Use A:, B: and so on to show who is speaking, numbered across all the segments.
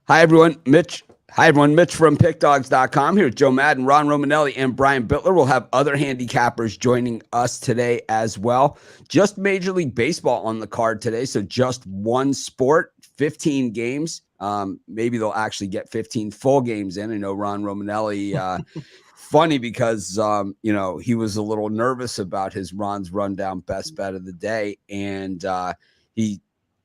A: Hi, everyone. Mitch. Hi, everyone. Mitch from PickDogs.com here with Joe Madden, Ron Romanelli, and Brian Bittler. We'll have other handicappers joining us today as well. Just Major League Baseball on the card today, so just one sport, 15 games. Maybe they'll actually get 15 full games in. I know Ron Romanelli, funny because, he was a little nervous about his Ron's Rundown best bet of the day, and he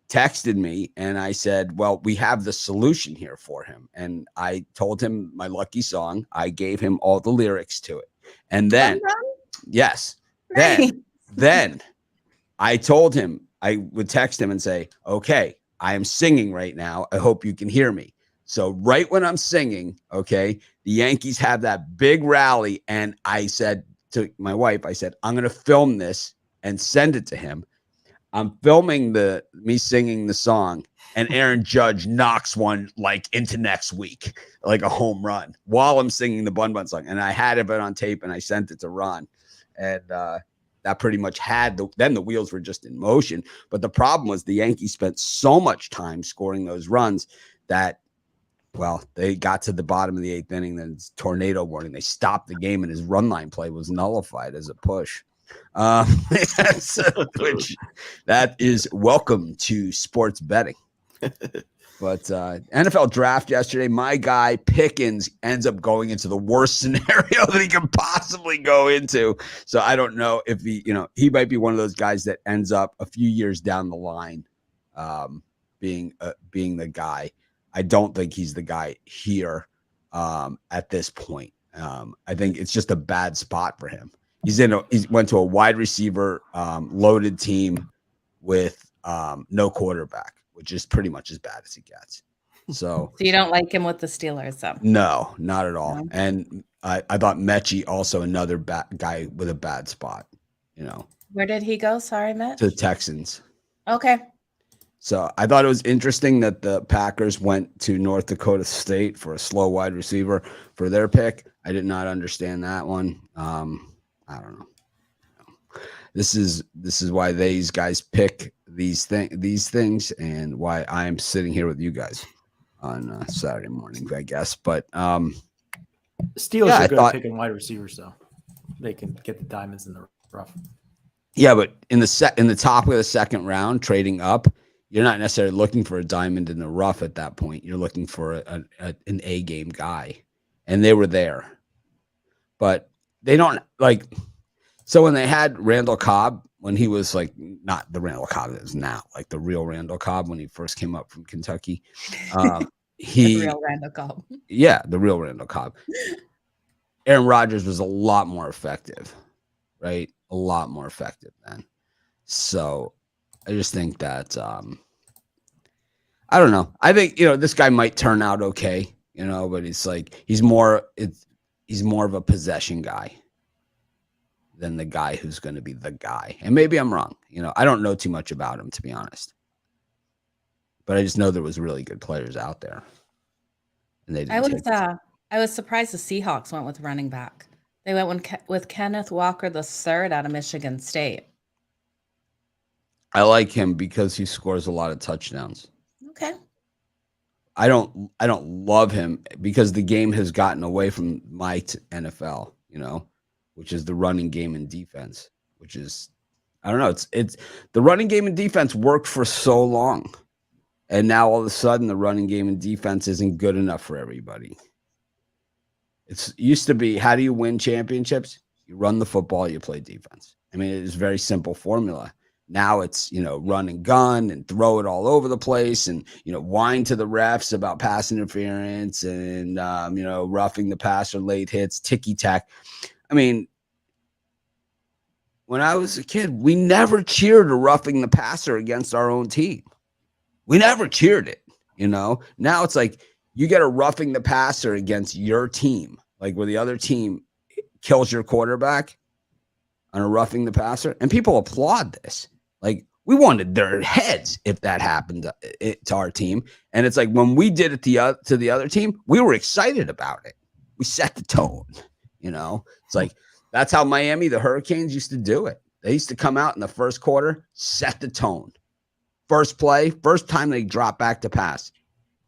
A: texted me and I said, well, we have the solution here for him. And I told him my lucky song. I gave him all the lyrics to it. And then, yes,
B: Nice.
A: then I told him, I would text him and say, okay, I am singing right now. I hope you can hear me. So right when I'm singing, okay, the Yankees have that big rally. And I said to my wife, I said, I'm going to film this and send it to him. I'm filming me singing the song, and Aaron Judge knocks one like into next week, like a home run, while I'm singing the Bun Bun song. And I had it on tape, and I sent it to Ron, and that pretty much then the wheels were just in motion. But the problem was the Yankees spent so much time scoring those runs that, well, they got to the bottom of the eighth inning. Then it's tornado warning. They stopped the game, and his run line play was nullified as a push. Which that is welcome to sports betting. But NFL draft yesterday, my guy Pickens ends up going into the worst scenario that he can possibly go into. So I don't know if he might be one of those guys that ends up a few years down the line being the guy. I don't think he's the guy here at this point. I think it's just a bad spot for him. He went to a wide receiver loaded team with no quarterback, which is pretty much as bad as it gets. So
B: you don't like him with the Steelers, though?
A: No, not at all. No. And I thought Mechie also another guy with a bad spot.
B: Where did he go? Sorry, Mitch.
A: To the Texans.
B: Okay.
A: So I thought it was interesting that the Packers went to North Dakota State for a slow wide receiver for their pick. I did not understand that one. I don't know. This is why these guys pick these things, and why I'm sitting here with you guys on Saturday morning, I guess. But
C: Steelers are good at picking wide receivers, though. They can get the diamonds in the rough.
A: Yeah, but in the top of the second round, trading up, you're not necessarily looking for a diamond in the rough at that point. You're looking for an A game guy, and they were there, but they don't like. So when they had Randall Cobb, when he was like not the Randall Cobb that is now, like the real Randall Cobb when he first came up from Kentucky,
B: the real Randall Cobb.
A: Yeah, the real Randall Cobb. Aaron Rodgers was a lot more effective, right? A lot more effective then. So I just think that I don't know. I think this guy might turn out okay, but it's like he's more of a possession guy than the guy who's going to be the guy. And maybe I'm wrong. I don't know too much about him, to be honest. But I just know there was really good players out there. And they didn't
B: I was surprised the Seahawks went with running back. They went with Kenneth Walker III out of Michigan State.
A: I like him because he scores a lot of touchdowns.
B: Okay.
A: I don't love him because the game has gotten away from my NFL, which is the running game and defense, which is, I don't know. It's the running game and defense worked for so long. And now all of a sudden the running game and defense isn't good enough for everybody. It used to be, how do you win championships? You run the football, you play defense. I mean, it's a very simple formula. Now it's, run and gun and throw it all over the place and, whine to the refs about pass interference and, roughing the passer, late hits, ticky-tack. I mean, when I was a kid, we never cheered a roughing the passer against our own team. We never cheered it, Now it's like you get a roughing the passer against your team, like where the other team kills your quarterback on a roughing the passer, and people applaud this. Like, we wanted their heads if that happened to our team. And it's like when we did it to the other team, we were excited about it. We set the tone, It's like that's how Miami, the Hurricanes, used to do it. They used to come out in the first quarter, set the tone. First play, first time they drop back to pass.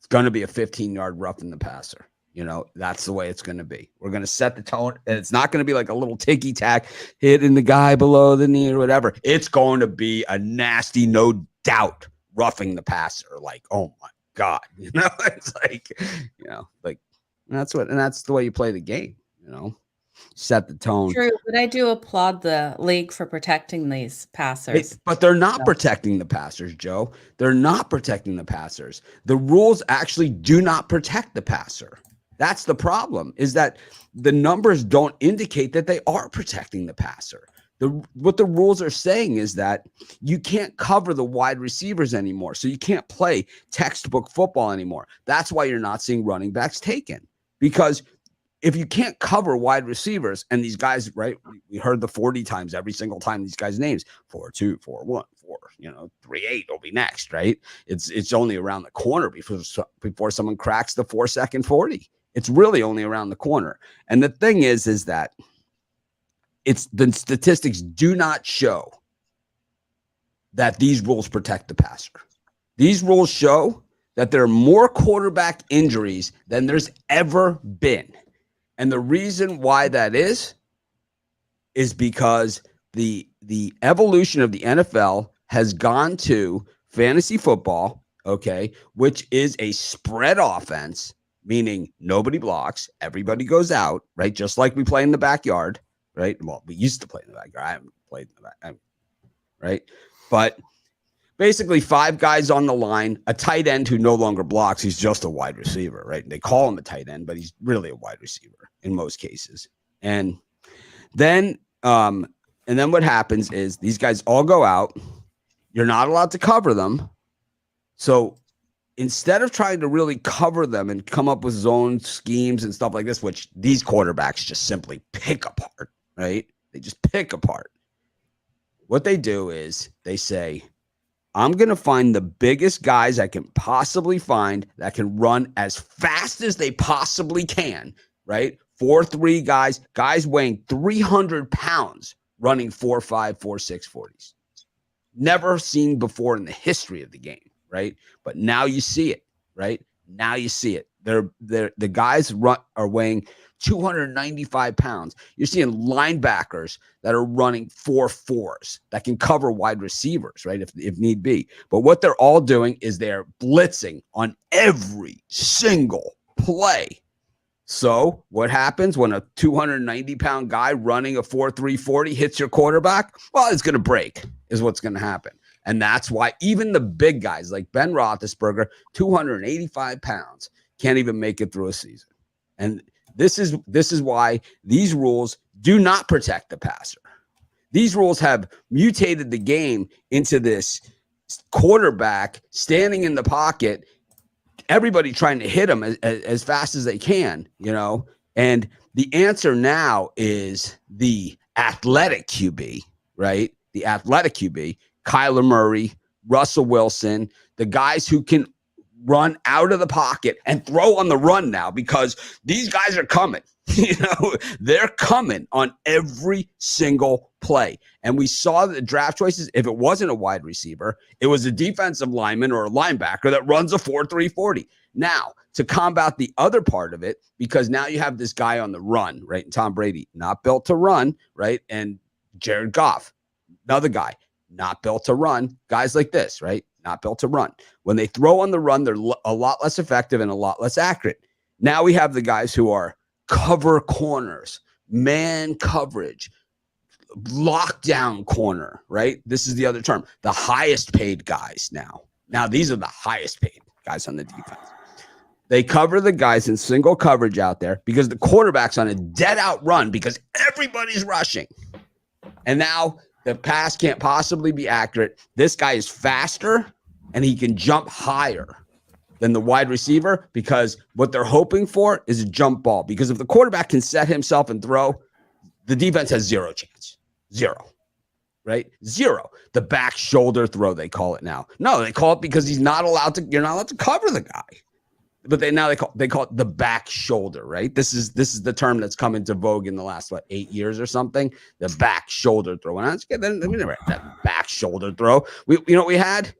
A: going to be a 15-yard roughing the passer. You know, that's the way it's going to be. We're going to set the tone, and it's not going to be like a little ticky-tack hitting the guy below the knee or whatever. It's going to be a nasty, no doubt, roughing the passer. Like, oh my God, you know, it's like, you know, like that's the way you play the game. You know, set the tone.
B: True, but I do applaud the league for protecting these passers.
A: But they're not protecting the passers, Joe. They're not protecting the passers. The rules actually do not protect the passer. That's the problem, is that the numbers don't indicate that they are protecting the passer. What the rules are saying is that you can't cover the wide receivers anymore. So you can't play textbook football anymore. That's why you're not seeing running backs taken, because if you can't cover wide receivers, and these guys, right, we heard the 40 times every single time these guys' names, 4-2, 4-1, 3-8 will be next, right? It's only around the corner before someone cracks the 4-second 40. It's really only around the corner. And the thing is that the statistics do not show that these rules protect the passer. These rules show that there are more quarterback injuries than there's ever been. And the reason why that is because the evolution of the NFL has gone to fantasy football, okay, which is a spread offense, meaning nobody blocks, everybody goes out, right? Just like we play in the backyard, right? Well, we used to play in the backyard. I haven't played in the backyard, right? But basically 5 guys on the line, a tight end who no longer blocks. He's just a wide receiver, right? They call him a tight end, but he's really a wide receiver in most cases. And then what happens is these guys all go out. You're not allowed to cover them. So instead of trying to really cover them and come up with zone schemes and stuff like this, which these quarterbacks just simply pick apart, right? They just pick apart. What they do is they say, I'm going to find the biggest guys I can possibly find that can run as fast as they possibly can, right? 4.3 guys weighing 300 pounds running 4.5, 4.6 40s. Never seen before in the history of the game, right? But now you see it, right? Now you see it. The guys are weighing 295 pounds. You're seeing linebackers that are running 4.4s that can cover wide receivers, right? If need be. But what they're all doing is they're blitzing on every single play. So what happens when a 290-pound guy running a 4.3 40 hits your quarterback? Well, it's going to break is what's going to happen. And that's why even the big guys like Ben Roethlisberger, 285 pounds, can't even make it through a season. And this is why these rules do not protect the passer. These rules have mutated the game into this quarterback standing in the pocket, everybody trying to hit him as fast as they can, you know. And the answer now is the athletic QB, right? The athletic QB, Kyler Murray, Russell Wilson, the guys who can run out of the pocket and throw on the run now, because these guys are coming. You know, they're coming on every single play. And we saw the draft choices. If it wasn't a wide receiver, it was a defensive lineman or a linebacker that runs a 4.3 40. Now, to combat the other part of it, because now you have this guy on the run, right? And Tom Brady, not built to run, right? And Jared Goff, another guy, not built to run. Guys like this, right? Not built to run. When they throw on the run, they're a lot less effective and a lot less accurate. Now we have the guys who are cover corners, man coverage, lockdown corner, right? This is the other term, the highest paid guys now. Now these are the highest paid guys on the defense. They cover the guys in single coverage out there because the quarterback's on a dead out run because everybody's rushing. And now the pass can't possibly be accurate. This guy is faster and he can jump higher than the wide receiver, because what they're hoping for is a jump ball. Because if the quarterback can set himself and throw, the defense has zero chance. Zero. Right? Zero. The back shoulder throw, they call it now. No, they call it because you're not allowed to cover the guy. But they call it the back shoulder, right? This is the term that's come into vogue in the last 8 years or something. The back shoulder throw. And we never had that back shoulder throw. We had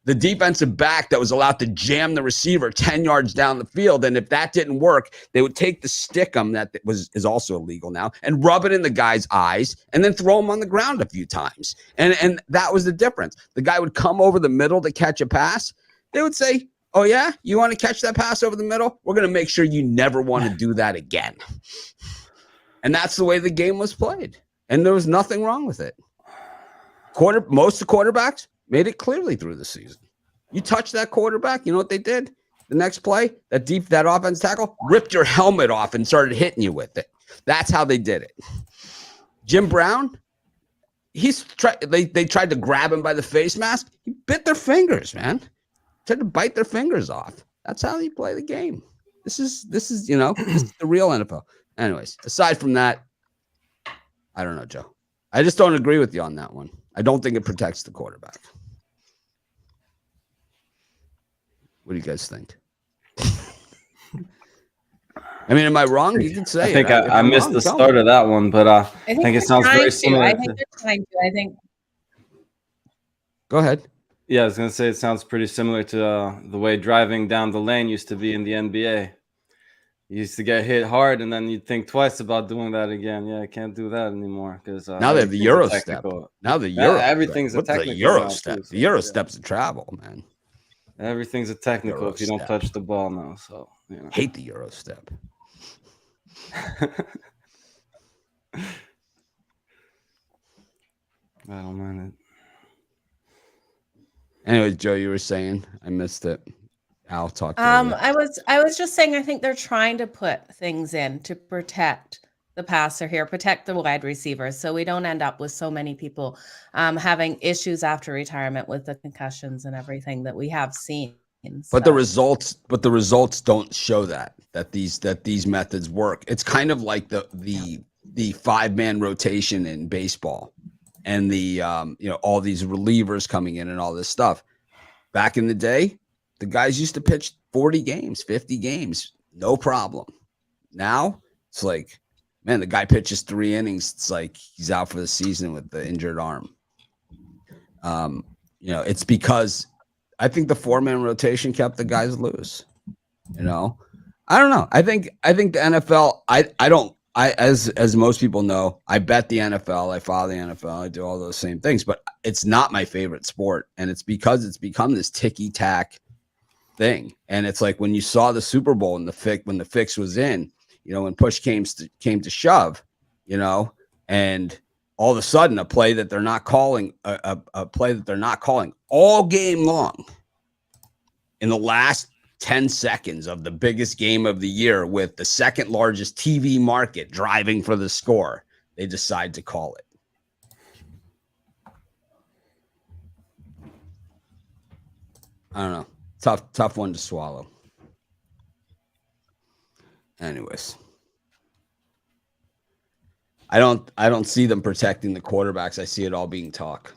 A: the defensive back that was allowed to jam the receiver 10 yards down the field. And if that didn't work, they would take the stickum that is also illegal now and rub it in the guy's eyes and then throw him on the ground a few times. And that was the difference. The guy would come over the middle to catch a pass. They would say, oh, yeah, you want to catch that pass over the middle? We're going to make sure you never want to do that again. And that's the way the game was played. And there was nothing wrong with it. Most of the quarterbacks made it clearly through the season. You touch that quarterback, you know what they did? The next play, that offense tackle ripped your helmet off and started hitting you with it. That's how they did it. Jim Brown, they tried to grab him by the face mask. He bit their fingers, man. Tried to bite their fingers off. That's how you play the game. This is this is the real NFL. Anyways, aside from that, I don't know, Joe. I just don't agree with you on that one. I don't think it protects the quarterback. What do you guys think? I mean, am I wrong? You can say
D: I think I missed the start of that one, but I think it sounds very similar.
B: I think you're trying to. I think.
A: Go ahead.
D: Yeah, I was going to say it sounds pretty similar to the way driving down the lane used to be in the NBA. You used to get hit hard, and then you'd think twice about doing that again. Yeah, I can't do that anymore because
A: now they have the Euro step. Now the Euro
D: everything's a technical.
A: The Euro step. The Euro step's a travel, man.
D: Everything's a technical
A: Euro
D: if you don't
A: step.
D: touch the ball now. So
A: hate the Euro step.
D: I don't mind it.
A: Anyways, Joe, you were saying I missed it. I'll talk to you.
B: I was just saying I think they're trying to put things in to protect the passer here, protect the wide receivers, so we don't end up with so many people having issues after retirement with the concussions and everything that we have seen.
A: But the results don't show that these methods work. It's kind of like the 5-man rotation in baseball and the all these relievers coming in and all this stuff. Back in the day, the guys used to pitch 40 games, 50 games, no problem. Now it's like, man, the guy pitches 3 innings. It's like he's out for the season with the injured arm. It's because I think the 4-man rotation kept the guys loose. I don't know. I think the NFL, as most people know, I bet the NFL, I follow the NFL, I do all those same things, but it's not my favorite sport. And it's because it's become this ticky-tack thing. And it's like when you saw the Super Bowl and when the fix was in, when push came to shove, and all of a sudden a play that they're not calling, a play that they're not calling all game long in the last 10 seconds of the biggest game of the year with the second largest TV market driving for the score, they decide to call it. I don't know. Tough one to swallow. Anyways. I don't see them protecting the quarterbacks. I see it all being talk.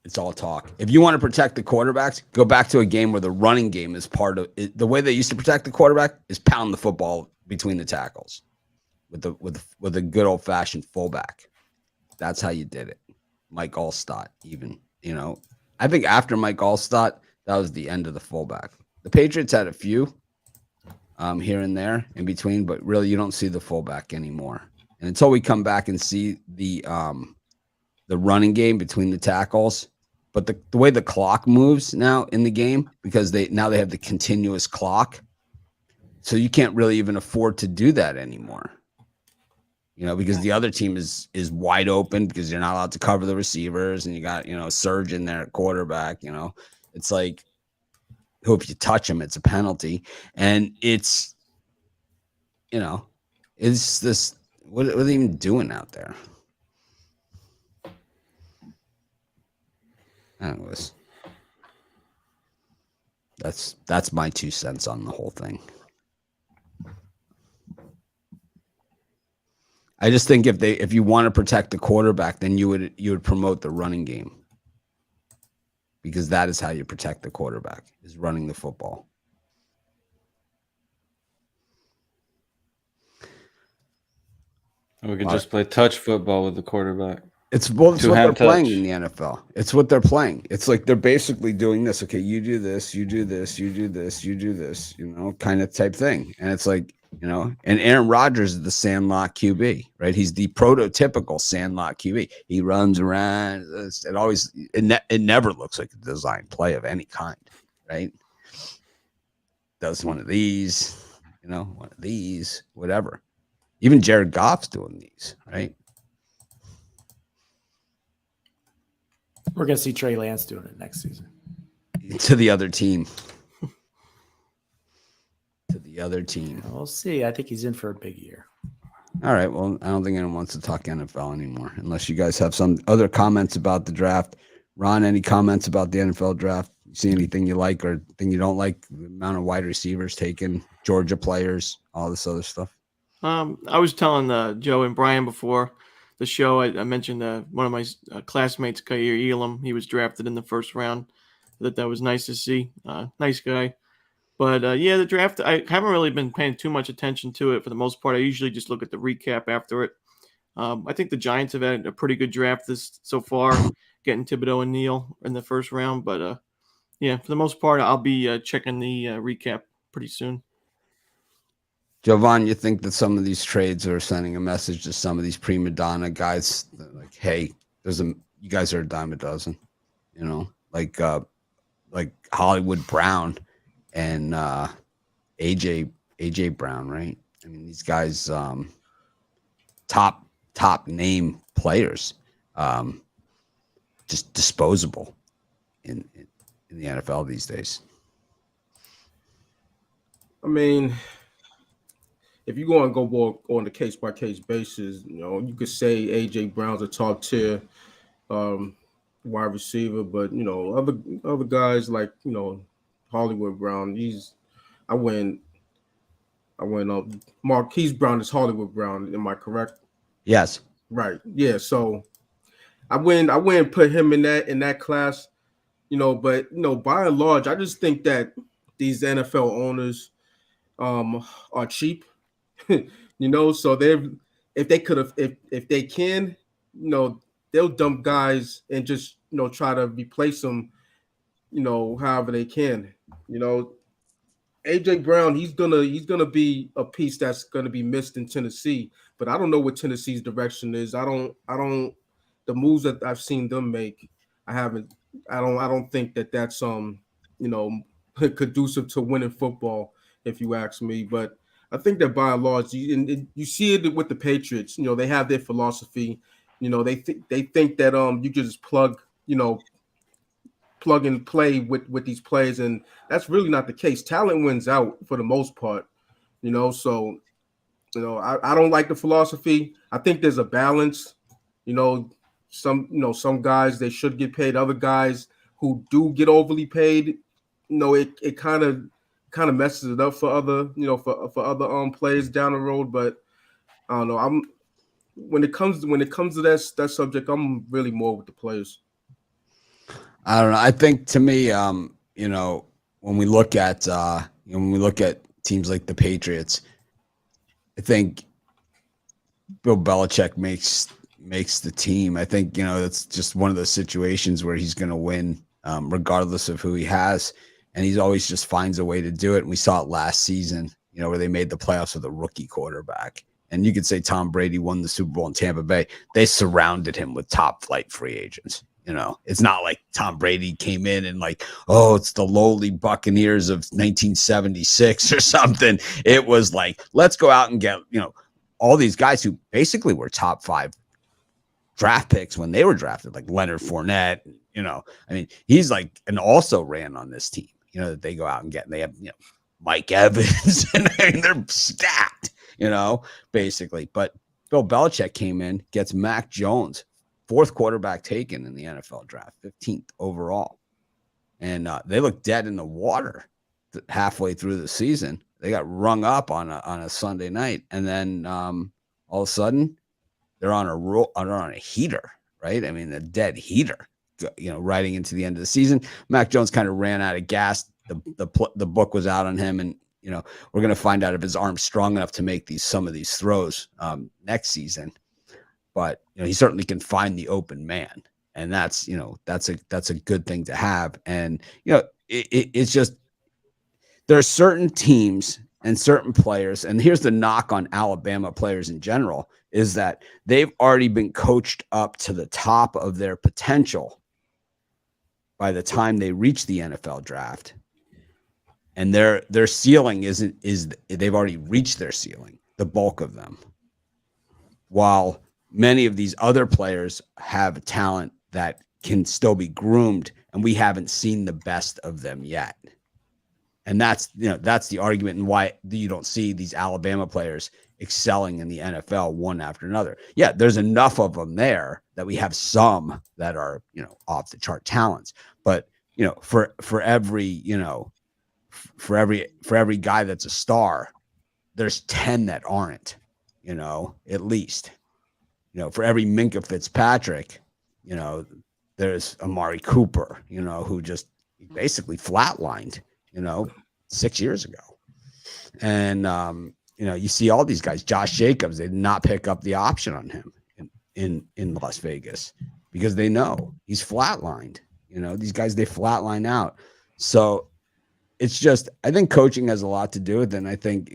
A: It's all talk. If you want to protect the quarterbacks, go back to a game where the running game is part of it. The way they used to protect the quarterback is pound the football between the tackles with a good old fashioned fullback. That's how you did it. Mike Allstott, even, I think after Mike Allstott, that was the end of the fullback. The Patriots had a few here and there in between, but really you don't see the fullback anymore. And until we come back and see the running game between the tackles, but the way the clock moves now in the game, because they have the continuous clock, so you can't really even afford to do that anymore. Because the other team is wide open because you're not allowed to cover the receivers, and you got a surgeon there at quarterback. It's like, if you touch him, it's a penalty, and it's this. What are they even doing out there? Anyways, that's my 2 cents on the whole thing. I just think if you want to protect the quarterback, then you would promote the running game, because that is how you protect the quarterback, is running the football.
D: We could just play touch football with the quarterback.
A: It's what they're playing
D: touch.
A: in the NFL. It's what they're playing. It's like they're basically doing this. Okay, you do this, you do this, you do this, you do this, kind of type thing. And it's like, and Aaron Rodgers is the sandlot QB, right? He's the prototypical sandlot QB. He runs around. It never looks like a design play of any kind, right? Does one of these, one of these, whatever. Even Jared Goff's doing these, right?
C: We're going to see Trey Lance doing it next season.
A: To the other team. To the other team.
C: We'll see. I think he's in for a big year.
A: All right. Well, I don't think anyone wants to talk NFL anymore, unless you guys have some other comments about the draft. Ron, any comments about the NFL draft? You see anything you like or thing you don't like? The amount of wide receivers taken, Georgia players, all this other stuff.
E: I was telling Joe and Brian before the show, I mentioned one of my classmates, Kair Elam. He was drafted in the first round. That was nice to see. Nice guy. But, the draft, I haven't really been paying too much attention to it for the most part. I usually just look at the recap after it. I think the Giants have had a pretty good draft so far, getting Thibodeau and Neal in the first round. But, for the most part, I'll be checking the recap pretty soon.
A: Jovan, you think that some of these trades are sending a message to some of these prima donna guys that, like, hey, you guys are a dime a dozen, like Hollywood Brown and AJ Brown, right? I mean, these guys, top name players, just disposable in the NFL these days.
F: I mean, if you're going to go on a case-by-case basis, you could say A.J. Brown's a top-tier wide receiver, but, other guys like, Hollywood Brown, I went up. Marquise Brown is Hollywood Brown, am I correct?
A: Yes.
F: Right. Yeah, so I went and put him in that class, but, by and large, I just think that these NFL owners are cheap. So if they can, they'll dump guys and just try to replace them, however they can. AJ Brown, he's gonna be a piece that's gonna be missed in Tennessee, but I don't know what Tennessee's direction is. I don't the moves that I've seen them make, I don't think that's conducive to winning football, if you ask me. But I think that by and large, you see it with the Patriots. They have their philosophy. They think that you just plug and play with these players, and that's really not the case. Talent wins out for the most part. So I don't like the philosophy. I think there's a balance. Some guys, they should get paid. Other guys who do get overly paid, it kind of messes it up for other, for other players down the road. But I don't know. When it comes to that subject, I'm really more with the players.
A: I don't know. I think, to me, when we look at teams like the Patriots, I think Bill Belichick makes the team. I think, it's just one of those situations where he's going to win regardless of who he has. And he's always just finds a way to do it. And we saw it last season, where they made the playoffs with a rookie quarterback. And you could say Tom Brady won the Super Bowl in Tampa Bay. They surrounded him with top flight free agents. It's not like Tom Brady came in and like, oh, it's the lowly Buccaneers of 1976 or something. It was like, let's go out and get, all these guys who basically were top 5 draft picks when they were drafted, like Leonard Fournette. He's like, and also ran on this team, that they go out and get, and they have, Mike Evans, and they're stacked, basically. But Bill Belichick came in, gets Mac Jones, 4th quarterback taken in the NFL draft, 15th overall. And they looked dead in the water halfway through the season. They got rung up on a Sunday night. And then all of a sudden they're on a heater, right? A dead heater, riding into the end of the season. Mac Jones kind of ran out of gas. The book was out on him. And, we're going to find out if his arm's strong enough to make some of these throws next season. but he certainly can find the open man, and that's a good thing to have. And it's just there are certain teams and certain players, and here's the knock on Alabama players in general, is that they've already been coached up to the top of their potential by the time they reach the NFL draft. And their ceiling is they've already reached their ceiling, the bulk of them. While many of these other players have talent that can still be groomed, and we haven't seen the best of them yet. And that's the argument and why you don't see these Alabama players excelling in the NFL one after another. Yeah, there's enough of them there that we have some that are, off the chart talents. But, for every guy that's a star, there's 10 that aren't, at least. For every Minka Fitzpatrick, there's Amari Cooper, who just basically flatlined 6 years ago. And, you see all these guys, Josh Jacobs, they did not pick up the option on him in Las Vegas because they know he's flatlined. These guys, they flatline out. So it's just, I think coaching has a lot to do with it. And I think,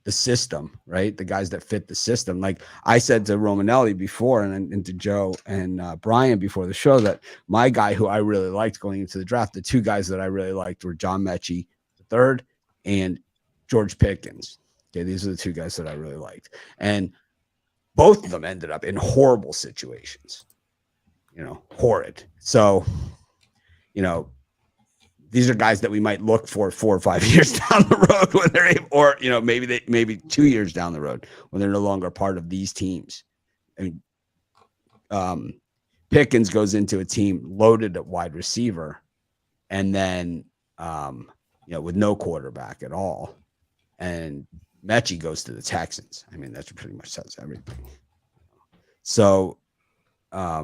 A: the system, right? The guys that fit the system. Like I said to Romanelli before and to Joe and Brian before the show, that my guy who I really liked going into the draft, the two guys that I really liked were John Mechie III and George Pickens. Okay, these are the two guys that I really liked. And both of them ended up in horrible situations, horrid. So, these are guys that we might look for 4 or 5 years down the road when they're able, or, maybe 2 years down the road when they're no longer part of these teams. I mean, Pickens goes into a team loaded at wide receiver and then, with no quarterback at all. And Mechie goes to the Texans. I mean, that pretty much says everything. So, a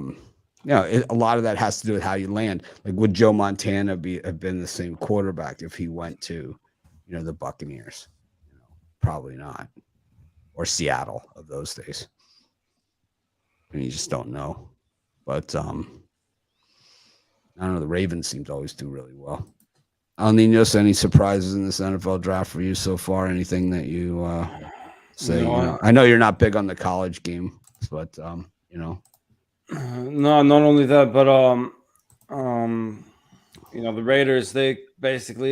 A: lot of that has to do with how you land. Like, would Joe Montana have been the same quarterback if he went to, the Buccaneers? Probably not. Or Seattle of those days. I mean, you just don't know. But I don't know. The Ravens seem to always do really well. El Niños, any surprises in this NFL draft for you so far? Anything that you say? I know you're not big on the college game, but No,
D: not only that, but the Raiders, they basically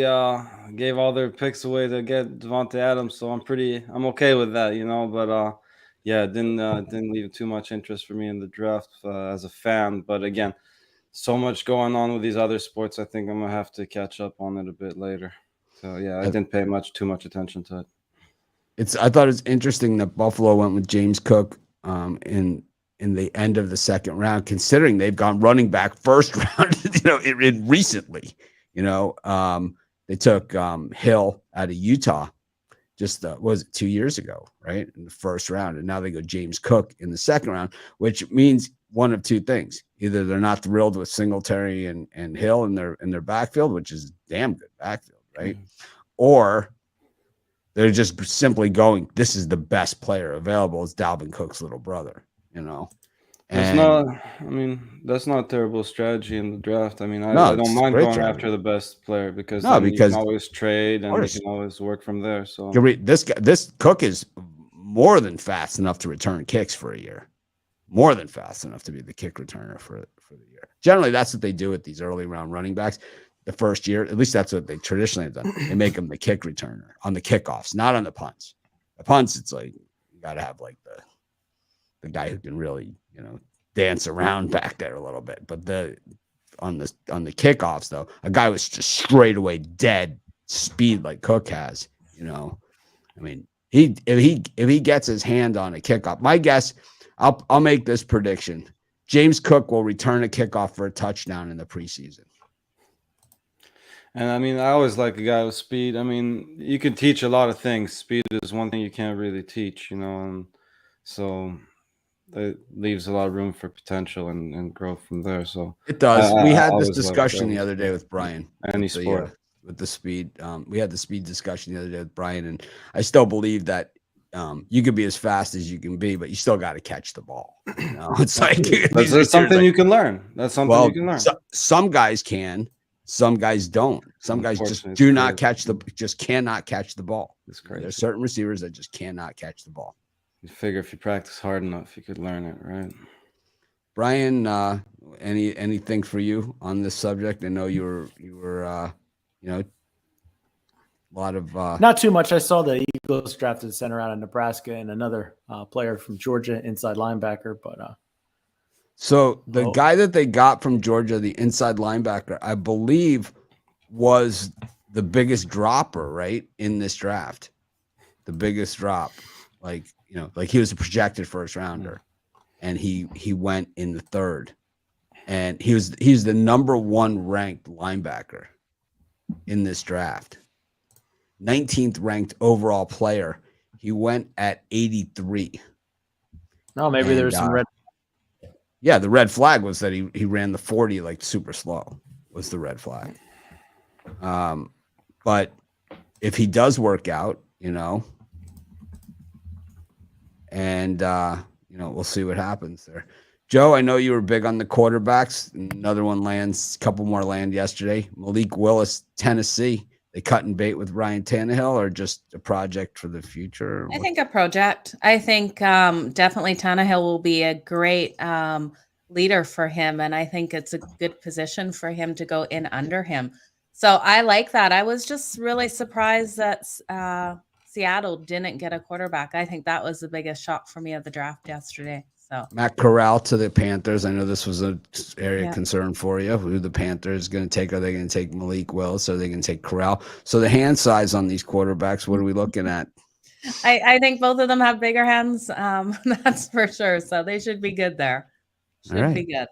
D: gave all their picks away to get Devontae Adams, so I'm okay with that, But it didn't leave too much interest for me in the draft as a fan. But again, so much going on with these other sports. I think I'm gonna have to catch up on it a bit later. So I didn't pay too much attention to it.
A: I thought it's interesting that Buffalo went with James Cook in the end of the second round, considering they've gone running back first round, recently. They took Hill out of Utah just was it 2 years ago, right, in the first round, and now they go James Cook in the second round, which means one of two things: either they're not thrilled with Singletary and Hill in their backfield, which is damn good backfield, right, or they're just simply going, this is the best player available. It's Dalvin Cook's little brother.
D: That's not a terrible strategy in the draft. I mean, I don't mind going after the best player because you can always trade and you can always work from there. So
A: this Cook is more than fast enough to return kicks for a year, more than fast enough to be the kick returner for the year. Generally, that's what they do with these early round running backs. The first year, at least that's what they traditionally have done. They make them the kick returner on the kickoffs, not on the punts. The punts, it's like you got to have like the guy who can really, dance around back there a little bit. But on the kickoffs, though, a guy was just straight away dead speed like Cook has. I mean, if he gets his hand on a kickoff, my guess, I'll make this prediction: James Cook will return a kickoff for a touchdown in the preseason.
D: And I mean, I always like a guy with speed. I mean, you can teach a lot of things. Speed is one thing you can't really teach, and so it leaves a lot of room for potential and growth from there. So
A: it does. We had this discussion the other day with Brian.
D: Any sport
A: with the speed. We had the speed discussion the other day with Brian, and I still believe that You could be as fast as you can be, but you still got to catch the ball. You know? It's like
D: That's something you can learn. That's something you can learn.
A: Some guys can, some guys don't. Some guys just just cannot catch the ball.
D: It's crazy.
A: There's certain receivers that just cannot catch the ball.
D: You figure if you practice hard enough, you could learn it, right?
A: Brian, anything for you on this subject? I know you were a lot of
C: not too much. I saw the Eagles drafted center out of Nebraska and another player from Georgia, inside linebacker. But
A: so the guy that they got from Georgia, the inside linebacker, I believe was the biggest dropper, right, in this draft. The biggest drop, like he was a projected first rounder, and he went in the third, and he's the number 1 ranked linebacker in this draft. 19th ranked overall player. He went at 83.
C: No, maybe there's some red.
A: Yeah, the red flag was that he ran the 40 like super slow. Was the red flag. But if he does work out, and we'll see what happens there. Joe, I know you were big on the quarterbacks. Another one lands, a couple more land yesterday. Malik Willis, Tennessee. They cutting bait with Ryan Tannehill, or just a project for the future?
B: I think a project. I think definitely Tannehill will be a great leader for him, and I think it's a good position for him to go in under him. So I like that. I was just really surprised that Seattle didn't get a quarterback. I think that was the biggest shock for me of the draft yesterday. So
A: Matt Corral to the Panthers. I know this was an area of concern for you. Who the Panthers going to take? Are they going to take Malik Willis? Or are they going to take Corral? So the hand size on these quarterbacks, what are we looking at?
B: I think both of them have bigger hands. That's for sure. So they should be good there. Should be good.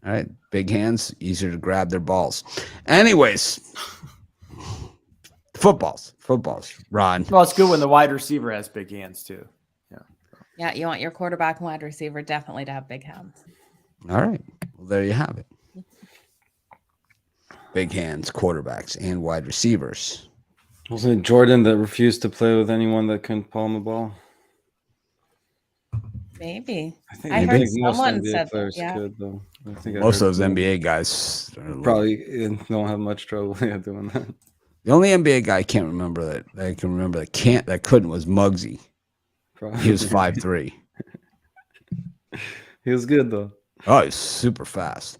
A: All right. Big hands, easier to grab their balls. Anyways, footballs, Ron.
C: Well, it's good when the wide receiver has big hands too.
B: Yeah, you want your quarterback and wide receiver definitely to have big hands.
A: All right. Well, there you have it. Big hands, quarterbacks, and wide receivers.
D: Wasn't it Jordan that refused to play with anyone that couldn't palm the ball?
B: Maybe.
D: I heard
B: someone said
D: players
B: that. Yeah.
D: could, though.
A: Most of those NBA guys
D: probably don't have much trouble doing that.
A: The only NBA guy I can't remember that couldn't was Muggsy. Probably. He was 5'3".
D: He was good though.
A: Oh, he's super fast.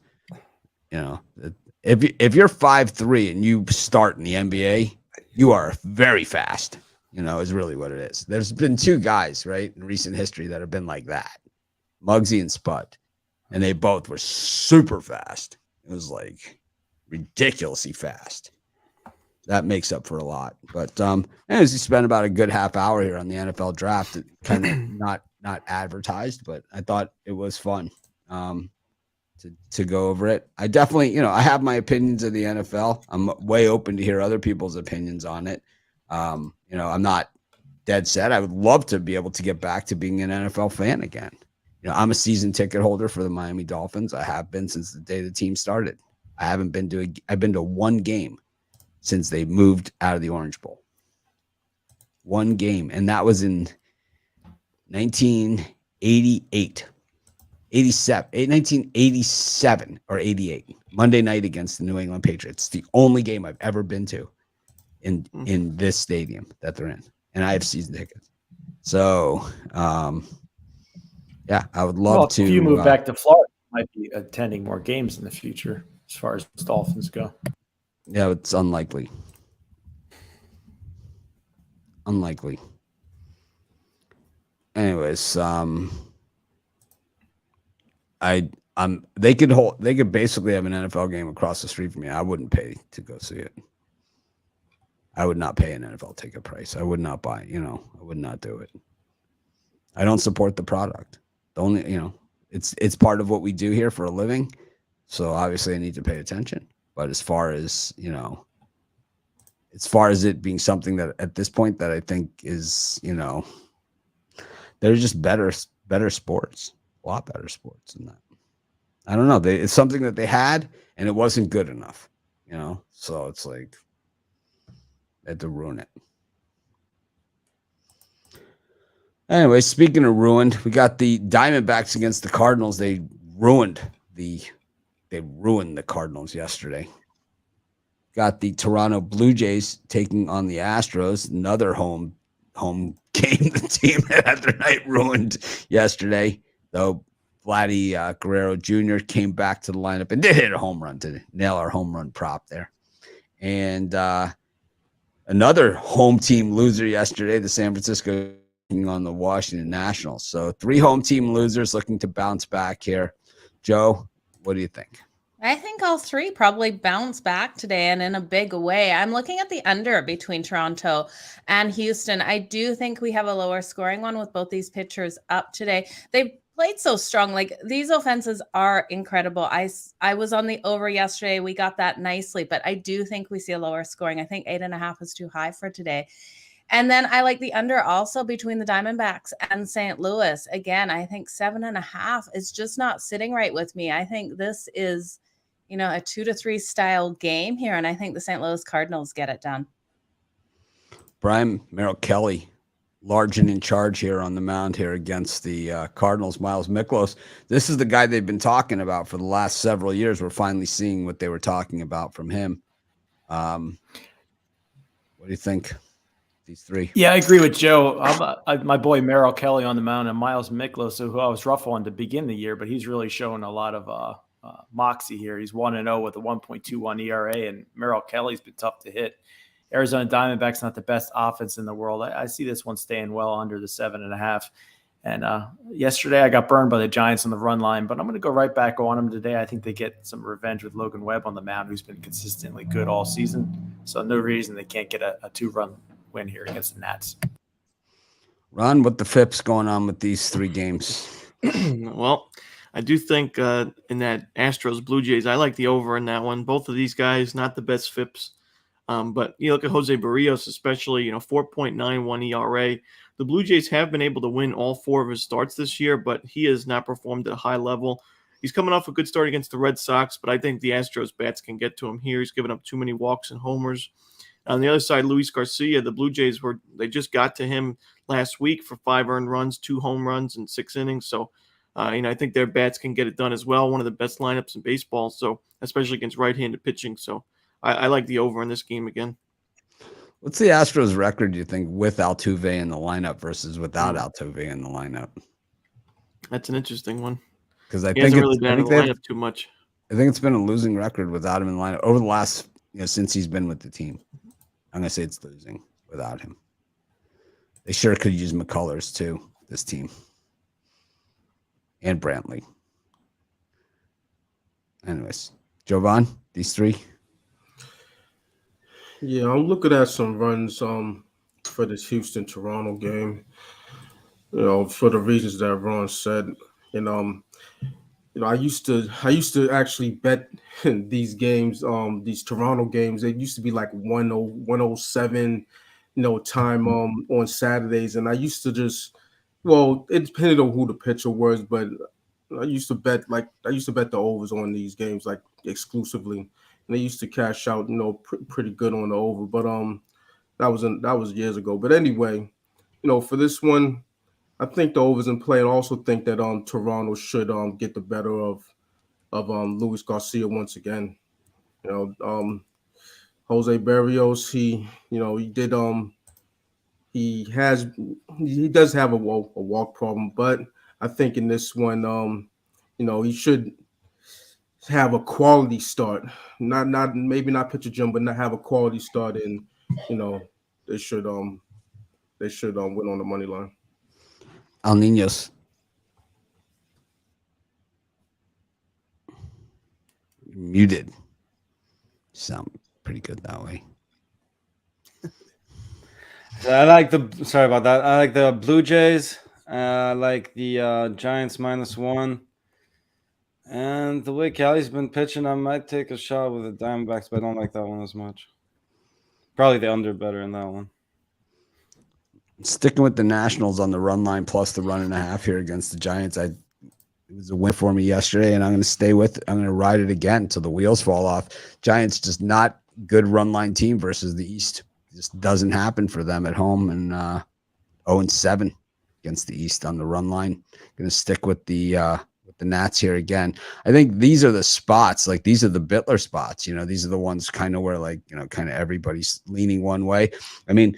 A: If you're 5'3" and you start in the NBA, you are very fast. Is really what it is. There's been 2 guys, right, in recent history that have been like that, Muggsy and Spud, and they both were super fast. It was like ridiculously fast. That makes up for a lot. But anyways, we spent about a good half hour here on the NFL draft. Kind of not advertised, but I thought it was fun to go over it. I definitely, I have my opinions of the NFL. I'm way open to hear other people's opinions on it. I'm not dead set. I would love to be able to get back to being an NFL fan again. I'm a season ticket holder for the Miami Dolphins. I have been since the day the team started. I've been to 1 game since they moved out of the Orange Bowl. 1 game. And that was in 1987 or 88. Monday night against the New England Patriots. It's the only game I've ever been to in this stadium that they're in. And I have season tickets. So, I would love to.
C: If you move back to Florida, you might be attending more games in the future as far as Dolphins go.
A: Yeah, it's unlikely. Anyways, they could basically have an NFL game across the street from me. I wouldn't pay to go see it. I would not pay an NFL ticket price. I would not buy, I would not do it. I don't support the product. The only, it's part of what we do here for a living. So obviously I need to pay attention. But as far as it being something that at this point that I think is, they're just better sports, a lot better sports than that. I don't know. It's something that they had and it wasn't good enough, so it's like they had to ruin it. Anyway, speaking of ruined, we got the Diamondbacks against the Cardinals. They ruined the Cardinals yesterday. Got the Toronto Blue Jays taking on the Astros, another home game. The team that had their night ruined yesterday, though. Vladdy Guerrero Jr. came back to the lineup and did hit a home run to nail our home run prop there. And another home team loser yesterday, the San Francisco on the Washington Nationals. So 3 home team losers looking to bounce back here. Joe, what do you think?
B: I think all 3 probably bounce back today and in a big way. I'm looking at the under between Toronto and Houston. I do think we have a lower scoring one with both these pitchers up today. They played so strong. Like, these offenses are incredible. I was on the over yesterday. We got that nicely, but I do think we see a lower scoring. I think 8.5 is too high for today. And then I like the under also between the Diamondbacks and St. Louis. Again, I think 7.5 is just not sitting right with me. I think this is, a 2-3 style game here. And I think the St. Louis Cardinals get it done.
A: Brian Merrill Kelly, large and in charge here on the mound here against the Cardinals. Miles Miklos. This is the guy they've been talking about for the last several years. We're finally seeing what they were talking about from him. What do you think? These 3.
C: Yeah, I agree with Joe. My boy Merrill Kelly on the mound and Miles Miklos, who I was rough on to begin the year, but he's really showing a lot of moxie here. He's 1-0 with a 1.21 ERA, and Merrill Kelly's been tough to hit. Arizona Diamondbacks not the best offense in the world. I see this one staying well under the 7.5. And yesterday I got burned by the Giants on the run line, but I'm going to go right back on them today. I think they get some revenge with Logan Webb on the mound, who's been consistently good all season. So no reason they can't get a 2-run win here against the Nats.
A: Ron, what the FIPS going on with these 3 games?
E: Well, I do think in that Astros Blue Jays, I like the over in that one. Both of these guys, not the best FIPS. But you look at Jose Barrios, especially, 4.91 ERA. The Blue Jays have been able to win all 4 of his starts this year, but he has not performed at a high level. He's coming off a good start against the Red Sox, but I think the Astros bats can get to him here. He's given up too many walks and homers. On the other side, Luis Garcia, the Blue Jays they just got to him last week for 5 earned runs, 2 home runs in 6 innings. So, I think their bats can get it done as well. One of the best lineups in baseball, so especially against right-handed pitching. So I like the over in this game again.
A: What's the Astros record, do you think, with Altuve in the lineup versus without Altuve in the lineup? That's
E: an interesting one.
A: Because I
E: he
A: think
E: hasn't really been in the lineup too much.
A: I think it's been a losing record without him in the lineup over the last, since he's been with the team. I'm going to say it's losing without him. They sure could use McCullers too, this team. And Brantley. Anyways, Jovan, these 3.
F: Yeah, I'm looking at some runs for this Houston-Toronto game. For the reasons that Ron said. I used to actually bet these games, these Toronto games. They used to be like 107, time on Saturdays, and I used to it depended on who the pitcher was, but I used to bet the overs on these games like exclusively, and they used to cash out pretty good on the over. But that was years ago. But anyway, for this one, I think the overs in play, and also think that Toronto should get the better of Luis Garcia once again. Jose Barrios, he does have a walk problem, but I think in this one, he should have a quality start. Maybe not pitch a jump, but not have a quality start, and they should win on the money line.
A: Al Niños. Muted. Sound pretty good that way.
D: Sorry about that. I like the Blue Jays. I like the Giants -1. And the way Cali's been pitching, I might take a shot with the Diamondbacks, but I don't like that one as much. Probably the under better in that one.
A: Sticking with the Nationals on the run line plus the 1.5 here against the Giants. It was a win for me yesterday, and I'm going to stay with it. I'm going to ride it again until the wheels fall off. Giants just not good run line team versus the East. It just doesn't happen for them at home, and 0-7 against the East on the run line. Going to stick with the Nats here again. I think these are the spots, like these are the Bittler spots. These are the ones kind of where kind of everybody's leaning one way. I mean,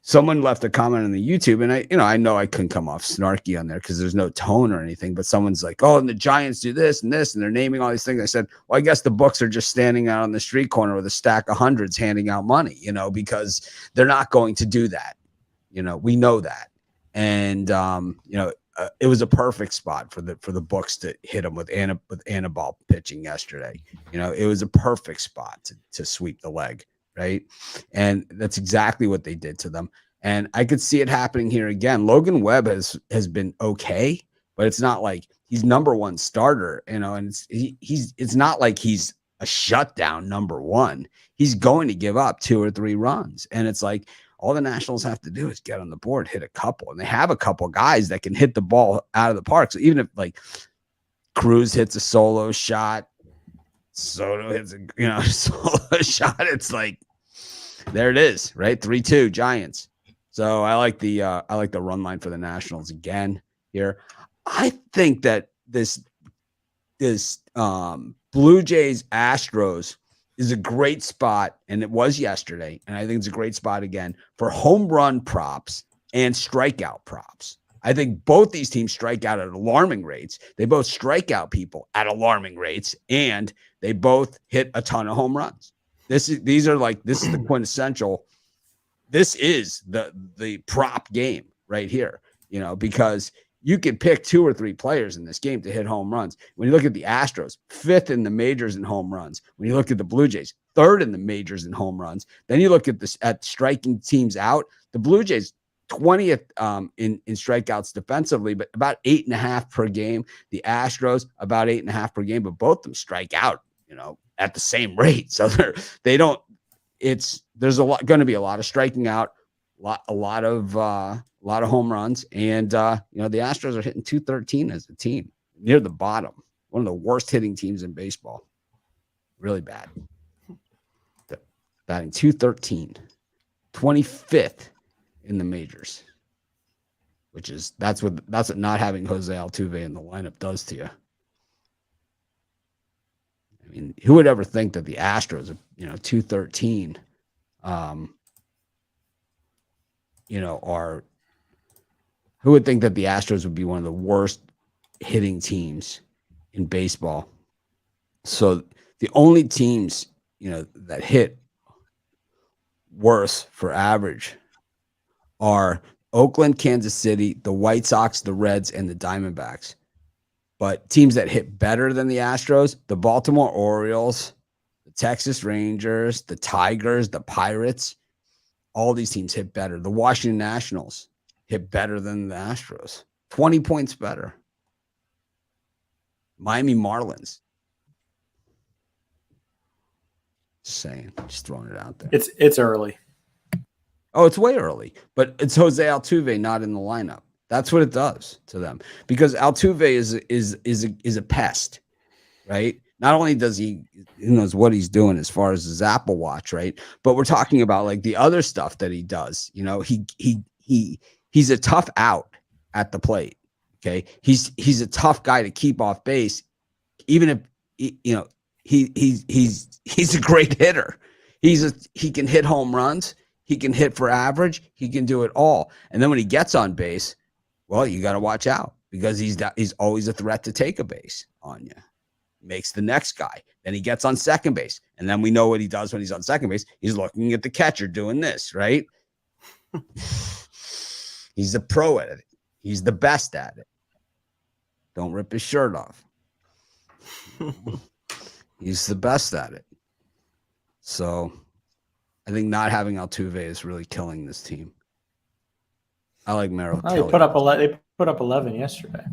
A: someone left a comment on the YouTube, and I know I couldn't come off snarky on there because there's no tone or anything, but someone's like, oh, and the Giants do this and this, and they're naming all these things. I said, well, I guess the books are just standing out on the street corner with a stack of hundreds handing out money, because they're not going to do that. We know that. And, it was a perfect spot for the books to hit them with Anibal pitching yesterday. It was a perfect spot to sweep the leg. Right. And that's exactly what they did to them. And I could see it happening here again. Logan Webb has been okay, but it's not like he's number one starter, and it's not like he's a shutdown number one. He's going to give up 2 or 3 runs. And it's like all the Nationals have to do is get on the board, hit a couple. And they have a couple guys that can hit the ball out of the park. So even if like Cruz hits a solo shot, Soto hits a solo shot, it's like there it is, right? 3-2 Giants. So I like the run line for the Nationals again here. I think that this Blue Jays Astros is a great spot, and it was yesterday, and I think it's a great spot again for home run props and strikeout props. I think both these teams strike out at alarming rates. They both strike out people at alarming rates, and they both hit a ton of home runs. This is the quintessential. This is the prop game right here, because you could pick 2 or 3 players in this game to hit home runs. When you look at the Astros, 5th in the majors in home runs. When you look at the Blue Jays, 3rd in the majors in home runs. Then you look at striking teams out. The Blue Jays, 20th in strikeouts defensively, but about 8.5 per game. The Astros about 8.5 per game, but both of them strike out, at the same rate. So there's going to be a lot of striking out, a lot of home runs, and the Astros are hitting 213 as a team, near the bottom, one of the worst hitting teams in baseball, really bad. Batting 213, 25th. In the majors, that's what not having Jose Altuve in the lineup does to you. I mean, who would ever think that the Astros, 213, who would think that the Astros would be one of the worst hitting teams in baseball? So the only teams, that hit worse for average are Oakland, Kansas City, the White Sox, the Reds, and the Diamondbacks. But teams that hit better than the Astros, the Baltimore Orioles, the Texas Rangers, the Tigers, the Pirates, all these teams hit better. The Washington Nationals hit better than the Astros. 20 points better. Miami Marlins. Just saying, just throwing it out there.
C: It's early.
A: Oh, it's way early, but it's Jose Altuve not in the lineup. That's what it does to them, because Altuve is a pest, right? Not only does he knows what he's doing as far as his Apple Watch, right? But we're talking about like the other stuff that he does. He's a tough out at the plate. Okay, he's a tough guy to keep off base, even if he's a great hitter. He can hit home runs. He can hit for average. He can do it all. And then when he gets on base, well, you got to watch out, because he's always a threat to take a base on you. Makes the next guy. Then he gets on second base. And then we know what he does when he's on second base. He's looking at the catcher doing this, right? He's a pro at it. He's the best at it. Don't rip his shirt off. He's the best at it. So I think not having Altuve is really killing this team. I like Merrill.
C: They put up 11 yesterday.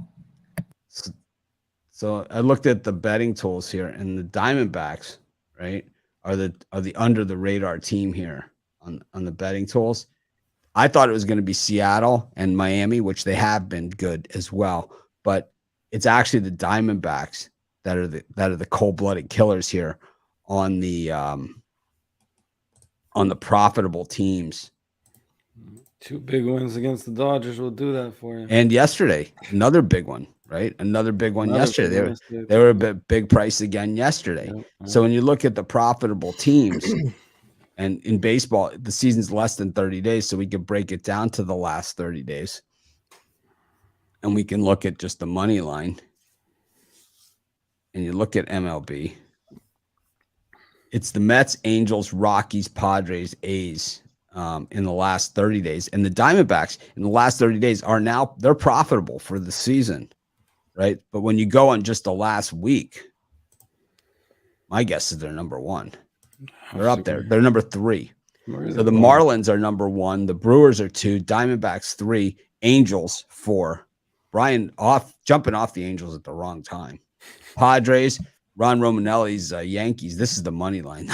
A: So I looked at the betting tools here, and the Diamondbacks, right, are the under the radar team here on the betting tools. I thought it was going to be Seattle and Miami, which they have been good as well, but it's actually the Diamondbacks that are the cold-blooded killers here on the profitable teams
D: 2 big wins against the Dodgers will do that for you.
A: And yesterday, another big one, right? Another big one
D: Another
A: yesterday.
D: big one yesterday,
A: They were a big price again yesterday.
D: Yep,
A: So when you look at the profitable teams, and in baseball, the season's less than 30 days, so we could break it down to the last 30 days. And we can look at just the money line. And you look at MLB. It's the Mets, Angels, Rockies, Padres, A's in the last 30 days. And the Diamondbacks in the last 30 days they're profitable for the season, right? But when you go on just the last week, my guess is they're number one. They're up there. They're number 3. So the Marlins are number 1. The Brewers are 2. Diamondbacks 3. Angels 4. Brian jumping off the Angels at the wrong time. Padres, Ron Romanelli's Yankees. This is the money line,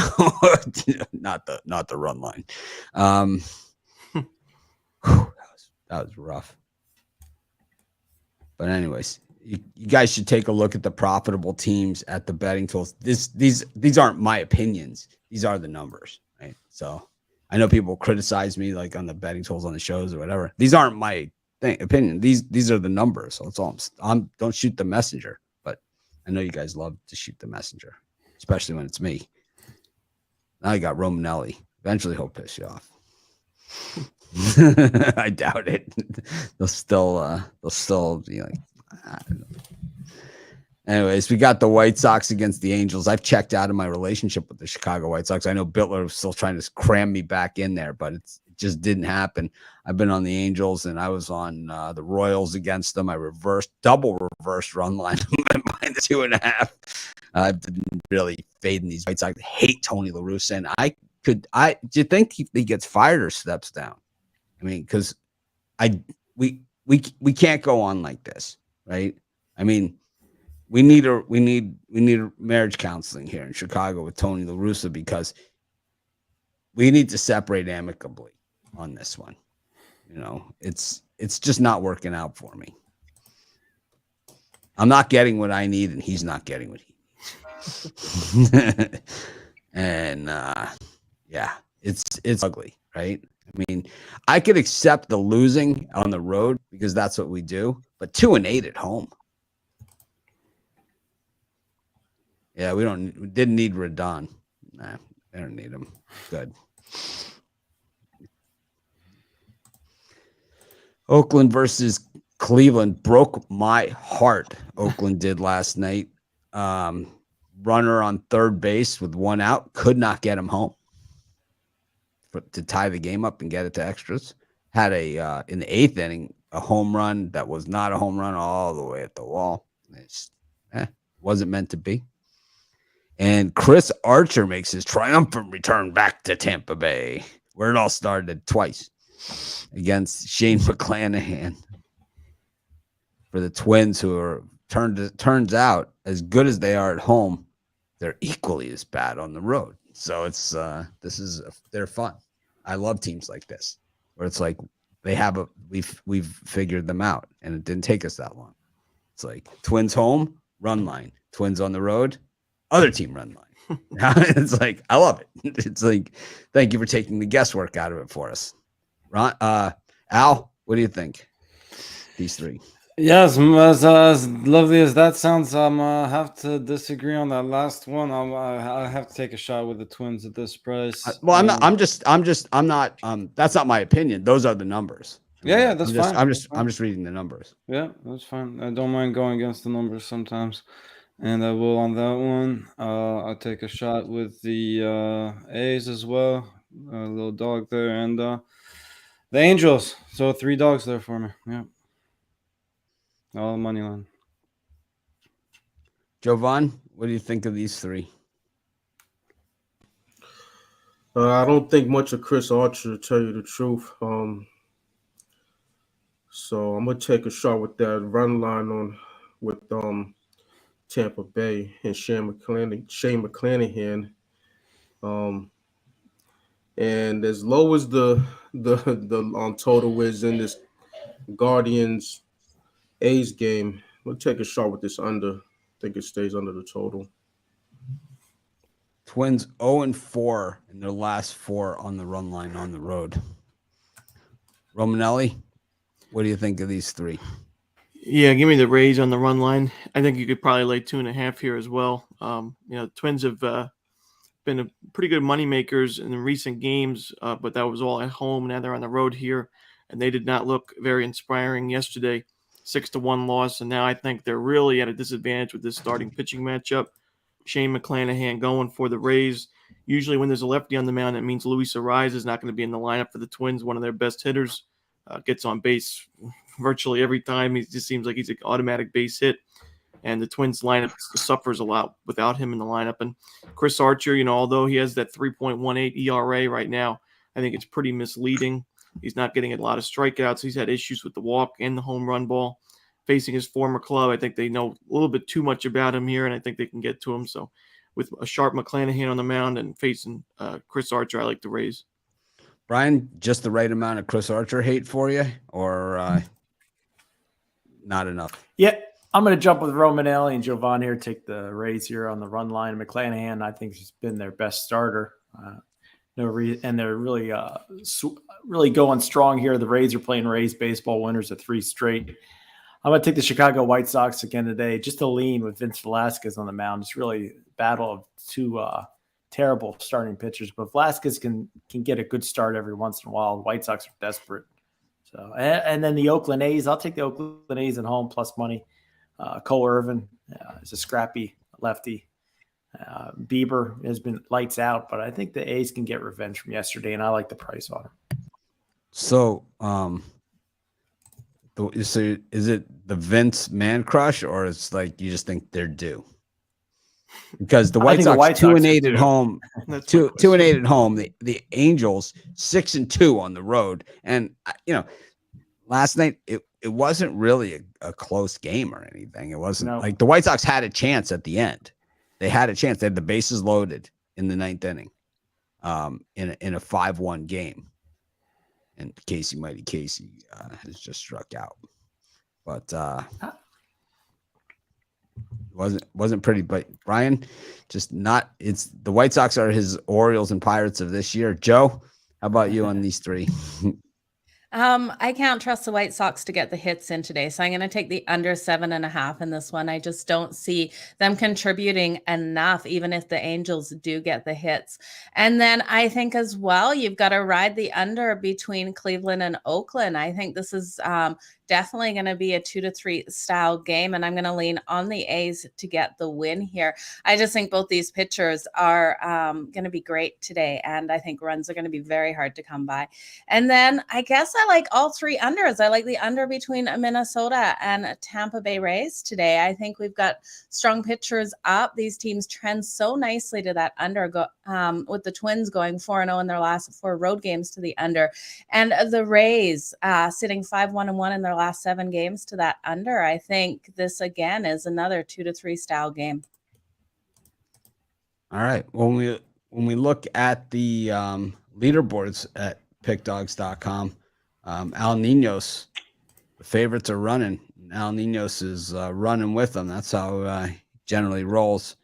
A: not the run line. That was rough. But anyways, you guys should take a look at the profitable teams at the betting tools. These aren't my opinions. These are the numbers, right? So I know people criticize me like on the betting tools on the shows or whatever. These aren't my opinion. These are the numbers. So it's all. Don't shoot the messenger. But I know you guys love to shoot the messenger, especially when it's me. Now you got Romanelli. Eventually he'll piss you off. I doubt it. They'll still be like, I don't know. Anyways, we got the White Sox against the Angels. I've checked out of my relationship with the Chicago White Sox. I know Bitler was still trying to cram me back in there, but it just didn't happen. I've been on the Angels, and I was on the Royals against them. I double reverse run line minus 2.5. I've been really fading these White Sox. I hate Tony La Russa, and do you think he gets fired or steps down? I mean, because we can't go on like this, right? I mean, we need marriage counseling here in Chicago with Tony La Russa, because we need to separate amicably on this one. You know, it's just not working out for me. I'm not getting what I need, and he's not getting what he needs. And yeah, it's ugly, right? I mean, I could accept the losing on the road because that's what we do, but 2-8 at home. Yeah, we didn't need Rodon. Nah, they don't need him. Good. Oakland versus Cleveland broke my heart. Oakland did last night. Runner on third base with 1 out, could not get him home to tie the game up and get it to extras. Had in the 8th inning, a home run that was not a home run all the way at the wall. It wasn't meant to be. And Chris Archer makes his triumphant return back to Tampa Bay, where it all started twice, against Shane McClanahan. For the Twins, who are turns out as good as they are at home, they're equally as bad on the road. So it's they're fun. I love teams like this, where it's like we've figured them out, and it didn't take us that long. It's like Twins home, run line. Twins on the road, other team run line. It's like, I love it. It's like, thank you for taking the guesswork out of it for us. Ron, Al, what do you think? These three.
D: Yes, as lovely as that sounds, have to disagree on that last one. I have to take a shot with the Twins at this price.
A: Well, I'm not. I'm not. That's not my opinion. Those are the numbers.
D: Yeah, that's fine.
A: I'm just reading the numbers.
D: Yeah, that's fine. I don't mind going against the numbers sometimes, and I will on that one. I'll take a shot with the A's as well. A little dog there, and the Angels. So 3 dogs there for me. Yeah. All money line.
A: Jovan, what do you think of these 3?
F: I don't think much of Chris Archer, to tell you the truth. So I'm gonna take a shot with that run line with Tampa Bay and Shane McClanahan. And as low as the total is in this Guardians A's game, we'll take a shot with this under. I think it stays under the total.
A: Twins 0-4 in their last 4 on the run line on the road. Romanelli, what do you think of these three?
E: Yeah, give me the Rays on the run line. I think you could probably lay 2.5 here as well. Twins have been a pretty good money makers in the recent games, but that was all at home. Now they're on the road here, and they did not look very inspiring yesterday. 6-1 loss, and now I think they're really at a disadvantage with this starting pitching matchup. Shane McClanahan going for the Rays. Usually when there's a lefty on the mound, that means Luis Ariz is not going to be in the lineup for the Twins, one of their best hitters. Gets on base virtually every time. He just seems like he's an automatic base hit. And the Twins lineup suffers a lot without him in the lineup. And Chris Archer, although he has that 3.18 ERA right now, I think it's pretty misleading. He's not getting a lot of strikeouts. He's had issues with the walk and the home run ball. Facing his former club, I think they know a little bit too much about him here, and I think they can get to him. So with a sharp McClanahan on the mound and facing Chris Archer, I like the Rays.
A: Brian, just the right amount of Chris Archer hate for you, or not enough?
C: Yeah, I'm going to jump with Romanelli and Jovan here, take the Rays here on the run line. McClanahan, I think, has been their best starter. And they're really really going strong here. The Rays are playing Rays baseball, winners of 3 straight. I'm going to take the Chicago White Sox again today, just to lean with Vince Velasquez on the mound. It's really a battle of 2 terrible starting pitchers, but Velasquez can get a good start every once in a while. The White Sox are desperate. So, and then the Oakland A's, I'll take the Oakland A's at home plus money. Cole Irvin is a scrappy lefty. Bieber has been lights out, but I think the A's can get revenge from yesterday, and I like the price on him.
A: So, is it the Vince man crush, or it's like you just think they're due? Because the White Sox 2-8 at home, 2-8 at home. The Angels 6-2 on the road, and last night it wasn't really a close game or anything. It wasn't like the White Sox had a chance at the end. They had a chance. They had the bases loaded in the 9th inning, in a 5-1 game. And Mighty Casey has just struck out, but wasn't pretty. But Brian, just not. It's the White Sox are his Orioles and Pirates of this year. Joe, how about you on these three?
B: I can't trust the White Sox to get the hits in today, so I'm going to take the under 7.5 in this one. I just don't see them contributing enough, even if the Angels do get the hits. And then I think as well, you've got to ride the under between Cleveland and Oakland. I think this is definitely going to be a 2-3 style game, and I'm going to lean on the A's to get the win here. I just think both these pitchers are going to be great today, and I think runs are going to be very hard to come by. And then I guess I like all 3 unders. I like the under between Minnesota and Tampa Bay Rays today. I think we've got strong pitchers up. These teams trend so nicely to that under, with the Twins going 4-0 in their last 4 road games to the under, and the Rays sitting 5-1-1 in their last 7 games to that under. I think this again is another 2-3 style game.
A: All right. When we look at the leaderboards at pickdogs.com, Al Ninos, the favorites are running. Al Ninos is running with them. That's how he generally rolls.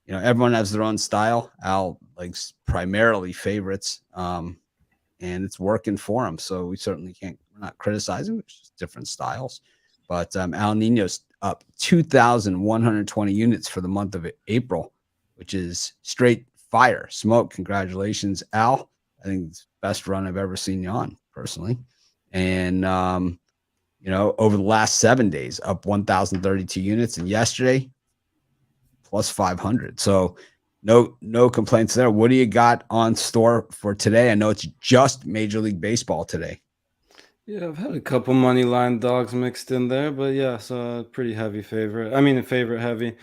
A: Everyone has their own style. Al likes primarily favorites, and it's working for him. So we certainly we're not criticizing, it's just different styles. But Al Ninos up 2,120 units for the month of April, which is straight fire. Smoke. Congratulations, Al. I think it's the best run I've ever seen you on, personally. And, over the last 7 days, up 1,032 units. And yesterday, plus 500. So no complaints there. What do you got on store for today? I know it's just Major League Baseball today.
D: Yeah, I've had a couple money line dogs mixed in there, but yeah, so a pretty heavy favorite. I mean, a favorite heavy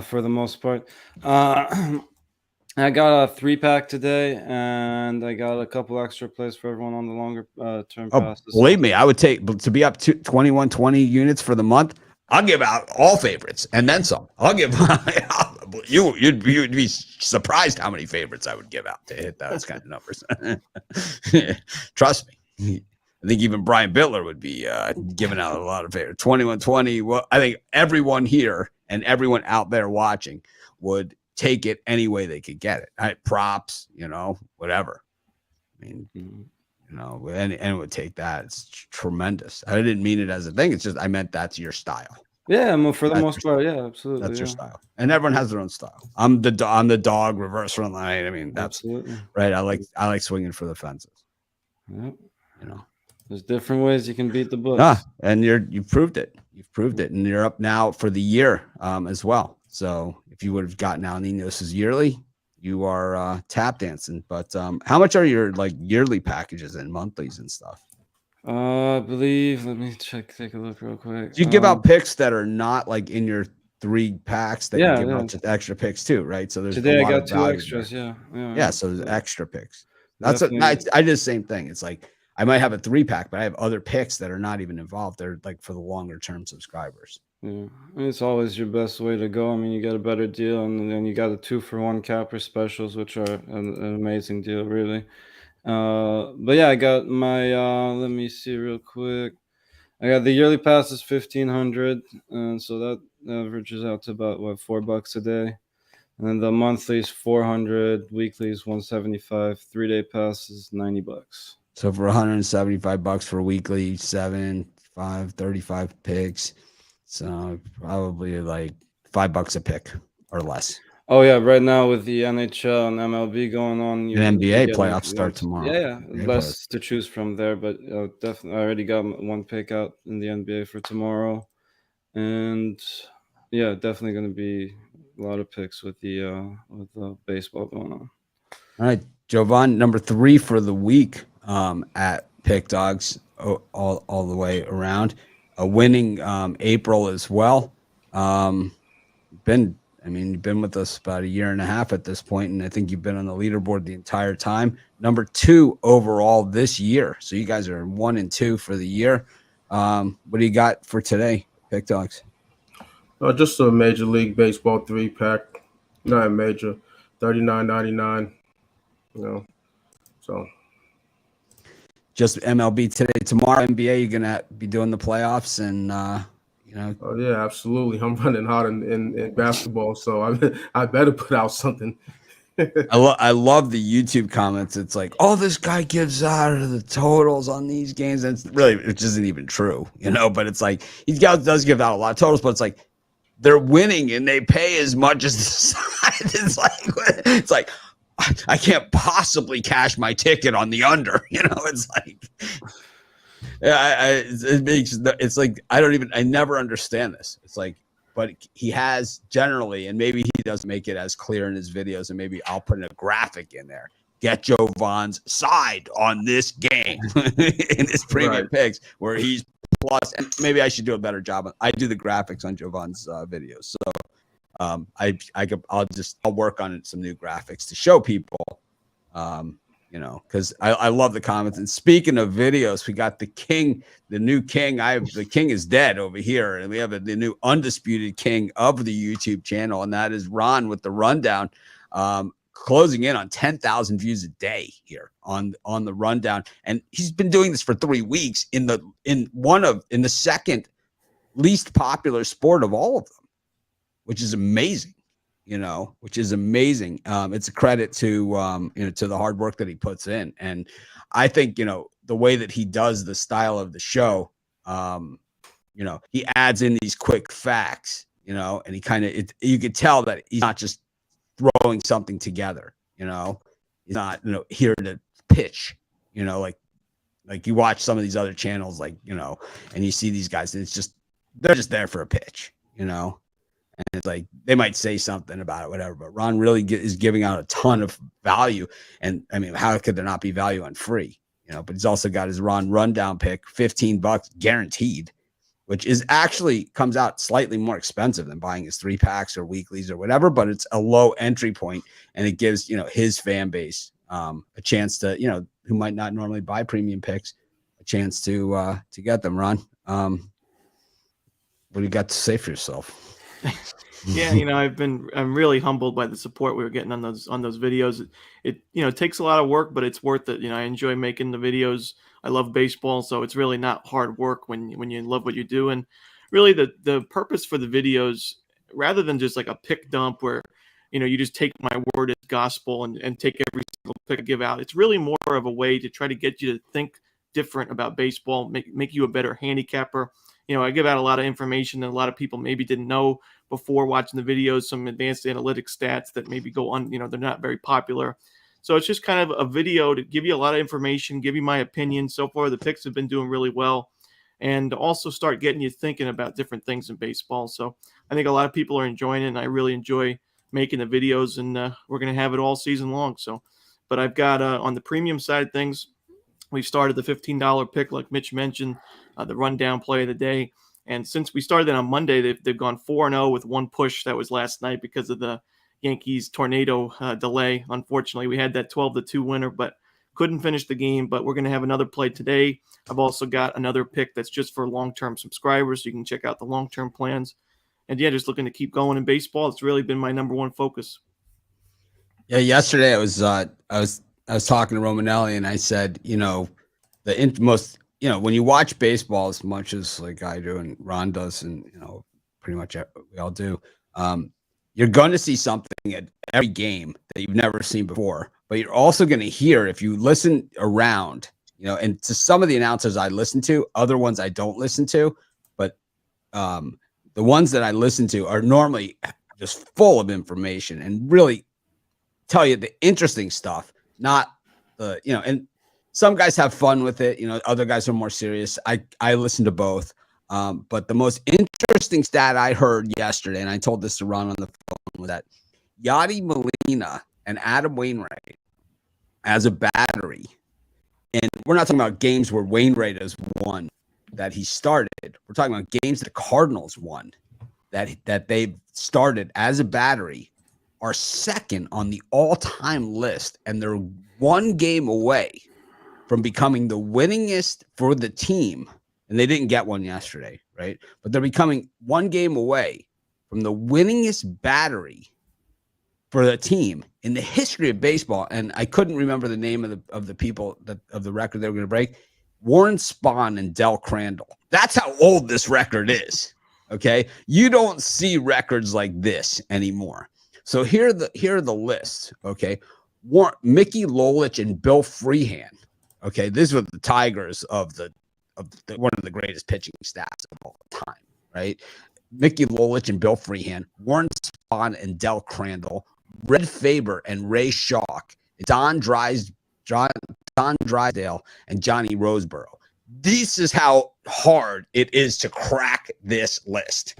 D: for the most part. I got a 3-pack today, and I got a couple extra plays for everyone on the longer term passes.
A: Believe me, I would take to be up to 2,120 units for the month. I'll give out all favorites and then some. I'll give you'd be surprised how many favorites I would give out to hit those kind of numbers. Trust me. I think even Brian Bittler would be giving out a lot of favorites. 2,120. Well, I think everyone here and everyone out there watching would take it any way they could get it. Props, whatever. I mean, you know, and it would take that. It's tremendous. I didn't mean it as a thing. It's just, I meant that's your style.
D: Yeah, for the
A: That's
D: most
A: your
D: part, yeah, absolutely.
A: That's your
D: yeah.
A: style. And everyone has their own style. I'm the dog reverse front line. I mean, that's
D: Absolutely.
A: right. I like swinging for the fences,
D: Yep.
A: you know.
D: There's different ways you can beat the books.
A: Ah, and you've proved it. You've proved it. And you're up now for the year as well. So if you would have gotten Al Ninos's yearly, you are tap dancing. But how much are your like yearly packages and monthlies and stuff?
D: I believe, let me take a look real quick.
A: Do you give out picks that are not like in your 3 packs that you give out just extra picks too, right? So there's
D: today
A: a
D: I
A: lot
D: got
A: of
D: 2
A: value
D: extras.
A: there.
D: Yeah.
A: Yeah, so there's extra picks. That's
D: Definitely.
A: I did the same thing. It's like I might have a 3-pack, but I have other picks that are not even involved. They're like for the longer term subscribers.
D: Yeah, it's always your best way to go. I mean, you get a better deal, and then you got a 2-for-1 capper specials, which are an amazing deal, really. But yeah, I got my. Let me see real quick. I got the yearly pass is 1,500, and so that averages out to about what, $4 a day. And then the monthly is 400, weekly is 175, 3-day pass is $90.
A: So for $175 for weekly, 35 picks. So probably like $5 a pick or less.
D: Oh yeah, right now with the NHL and MLB going on,
A: The NBA
D: get
A: playoffs start tomorrow.
D: Yeah,
A: NBA
D: less to choose from there, but definitely I already got 1 pick out in the NBA for tomorrow, and yeah, definitely going to be a lot of picks with the baseball going on.
A: All right, Jovan, number 3 for the week at Pick Dogs all the way around. A winning April as well. You've been with us about 1.5 years at this point, and I think you've been on the leaderboard the entire time. Number 2 overall this year. So you guys are 1 and 2 for the year. What do you got for today, Pick Dogs?
F: Just a Major League Baseball 3-pack, not major, $39.99. You know, so
A: just MLB today. Tomorrow, NBA, you're gonna be doing the playoffs, and
F: Oh yeah, absolutely. I'm running hot in basketball, so I better put out something.
A: I love the YouTube comments. It's like, oh, this guy gives out the totals on these games, and it isn't even true, But it's like does give out a lot of totals, but it's like they're winning and they pay as much as the side. It's like I can't possibly cash my ticket on the under. It's like, it's like I never understand this. It's like, but he has generally, and maybe he doesn't make it as clear in his videos, and maybe I'll put in a graphic in there. Get Jovan's side on this game in his premium picks, where he's plus, and maybe I should do a better job. I do the graphics on Jovan's videos, so I'll work on some new graphics to show people, because I love the comments. And speaking of videos, we got the new king. The king is dead over here, and we have the new undisputed king of the YouTube channel, and that is Ron with the rundown, closing in on 10,000 views a day here on the rundown. And he's been doing this for 3 weeks in the second least popular sport of all of them, which is amazing. It's a credit to to the hard work that he puts in. And I think, the way that he does the style of the show, he adds in these quick facts, and he you could tell that he's not just throwing something together, he's not, here to pitch, like you watch some of these other channels, and you see these guys, and they're just there for a pitch, and it's like they might say something about it, whatever. But Ron really is giving out a ton of value. And I mean, how could there not be value on free? But he's also got his Ron rundown pick, $15 guaranteed, which is actually comes out slightly more expensive than buying his 3-packs or weeklies or whatever. But it's a low entry point, and it gives his fan base a chance to who might not normally buy premium picks a chance to get them. Ron, what do you got to say for yourself?
E: Yeah, I'm really humbled by the support we were getting on those videos. It takes a lot of work, but it's worth it. I enjoy making the videos. I love baseball, so it's really not hard work when you love what you do. And really the purpose for the videos, rather than just like a pick dump where you just take my word as gospel and take every single pick I give out. It's really more of a way to try to get you to think different about baseball, make you a better handicapper. I give out a lot of information that a lot of people maybe didn't know before watching the videos, some advanced analytics stats that maybe go on, they're not very popular. So it's just kind of a video to give you a lot of information, give you my opinion. So far, the picks have been doing really well, and also start getting you thinking about different things in baseball. So I think a lot of people are enjoying it, and I really enjoy making the videos, and we're going to have it all season long. So, but I've got on the premium side of things, we've started the $15 pick, like Mitch mentioned, the rundown play of the day. And since we started that on Monday, they've gone 4-0 with one push. That was last night because of the Yankees tornado delay. Unfortunately, we had that 12-2 winner, but couldn't finish the game. But we're going to have another play today. I've also got another pick that's just for long-term subscribers, so you can check out the long-term plans. And yeah, just looking to keep going in baseball. It's really been my number one focus.
A: Yeah, yesterday I was talking to Romanelli, and I said, when you watch baseball as much as like I do and Ron does, and pretty much we all do, you're going to see something at every game that you've never seen before. But you're also going to hear, if you listen around, and to some of the announcers I listen to, other ones I don't listen to, but the ones that I listen to are normally just full of information and really tell you the interesting stuff, not the, and some guys have fun with it. Other guys are more serious. I listen to both. But the most interesting stat I heard yesterday, and I told this to Ron on the phone, was that Yadi Molina and Adam Wainwright as a battery, and we're not talking about games where Wainwright has won that he started. We're talking about games that the Cardinals won that they've started as a battery, are second on the all-time list, and they're one game away from becoming the winningest for the team. And they didn't get one yesterday, right? But they're becoming one game away from the winningest battery for the team in the history of baseball. And I couldn't remember the name of the people of the record they were going to break. Warren Spahn and Del Crandall. That's how old this record is. Okay, you don't see records like this anymore. So here are the lists. Okay, Mickey Lolich and Bill Freehan. Okay, these were the Tigers of one of the greatest pitching staffs of all time, right? Mickey Lolich and Bill Freehan, Warren Spahn and Del Crandall, Red Faber and Ray Schalk, Don Drysdale and Johnny Roseboro. This is how hard it is to crack this list.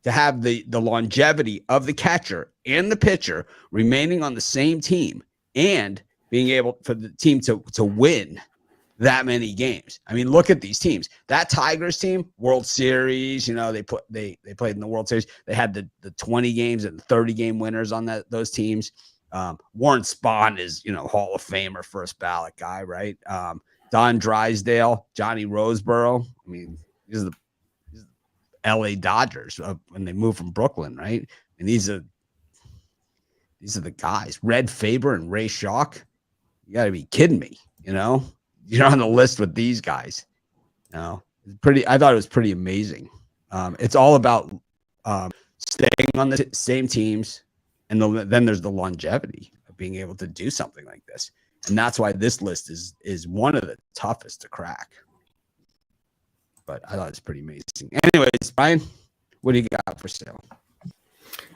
A: To have the longevity of the catcher and the pitcher remaining on the same team and being able for the team to win that many games. I mean, look at these teams. That Tigers team, World Series, they played in the World Series. They had the 20 games and 30 game winners on those teams. Warren Spahn is, Hall of Famer, first ballot guy, right? Don Drysdale, Johnny Roseboro. I mean, these are the LA Dodgers when they moved from Brooklyn, right? And these are the guys. Red Faber and Ray Schalk. You got to be kidding me, You're on the list with these guys. I thought it was pretty amazing. It's all about staying on the same teams, and then there's the longevity of being able to do something like this. And that's why this list is one of the toughest to crack. But I thought it's pretty amazing. Anyways, Brian, what do you got for sale?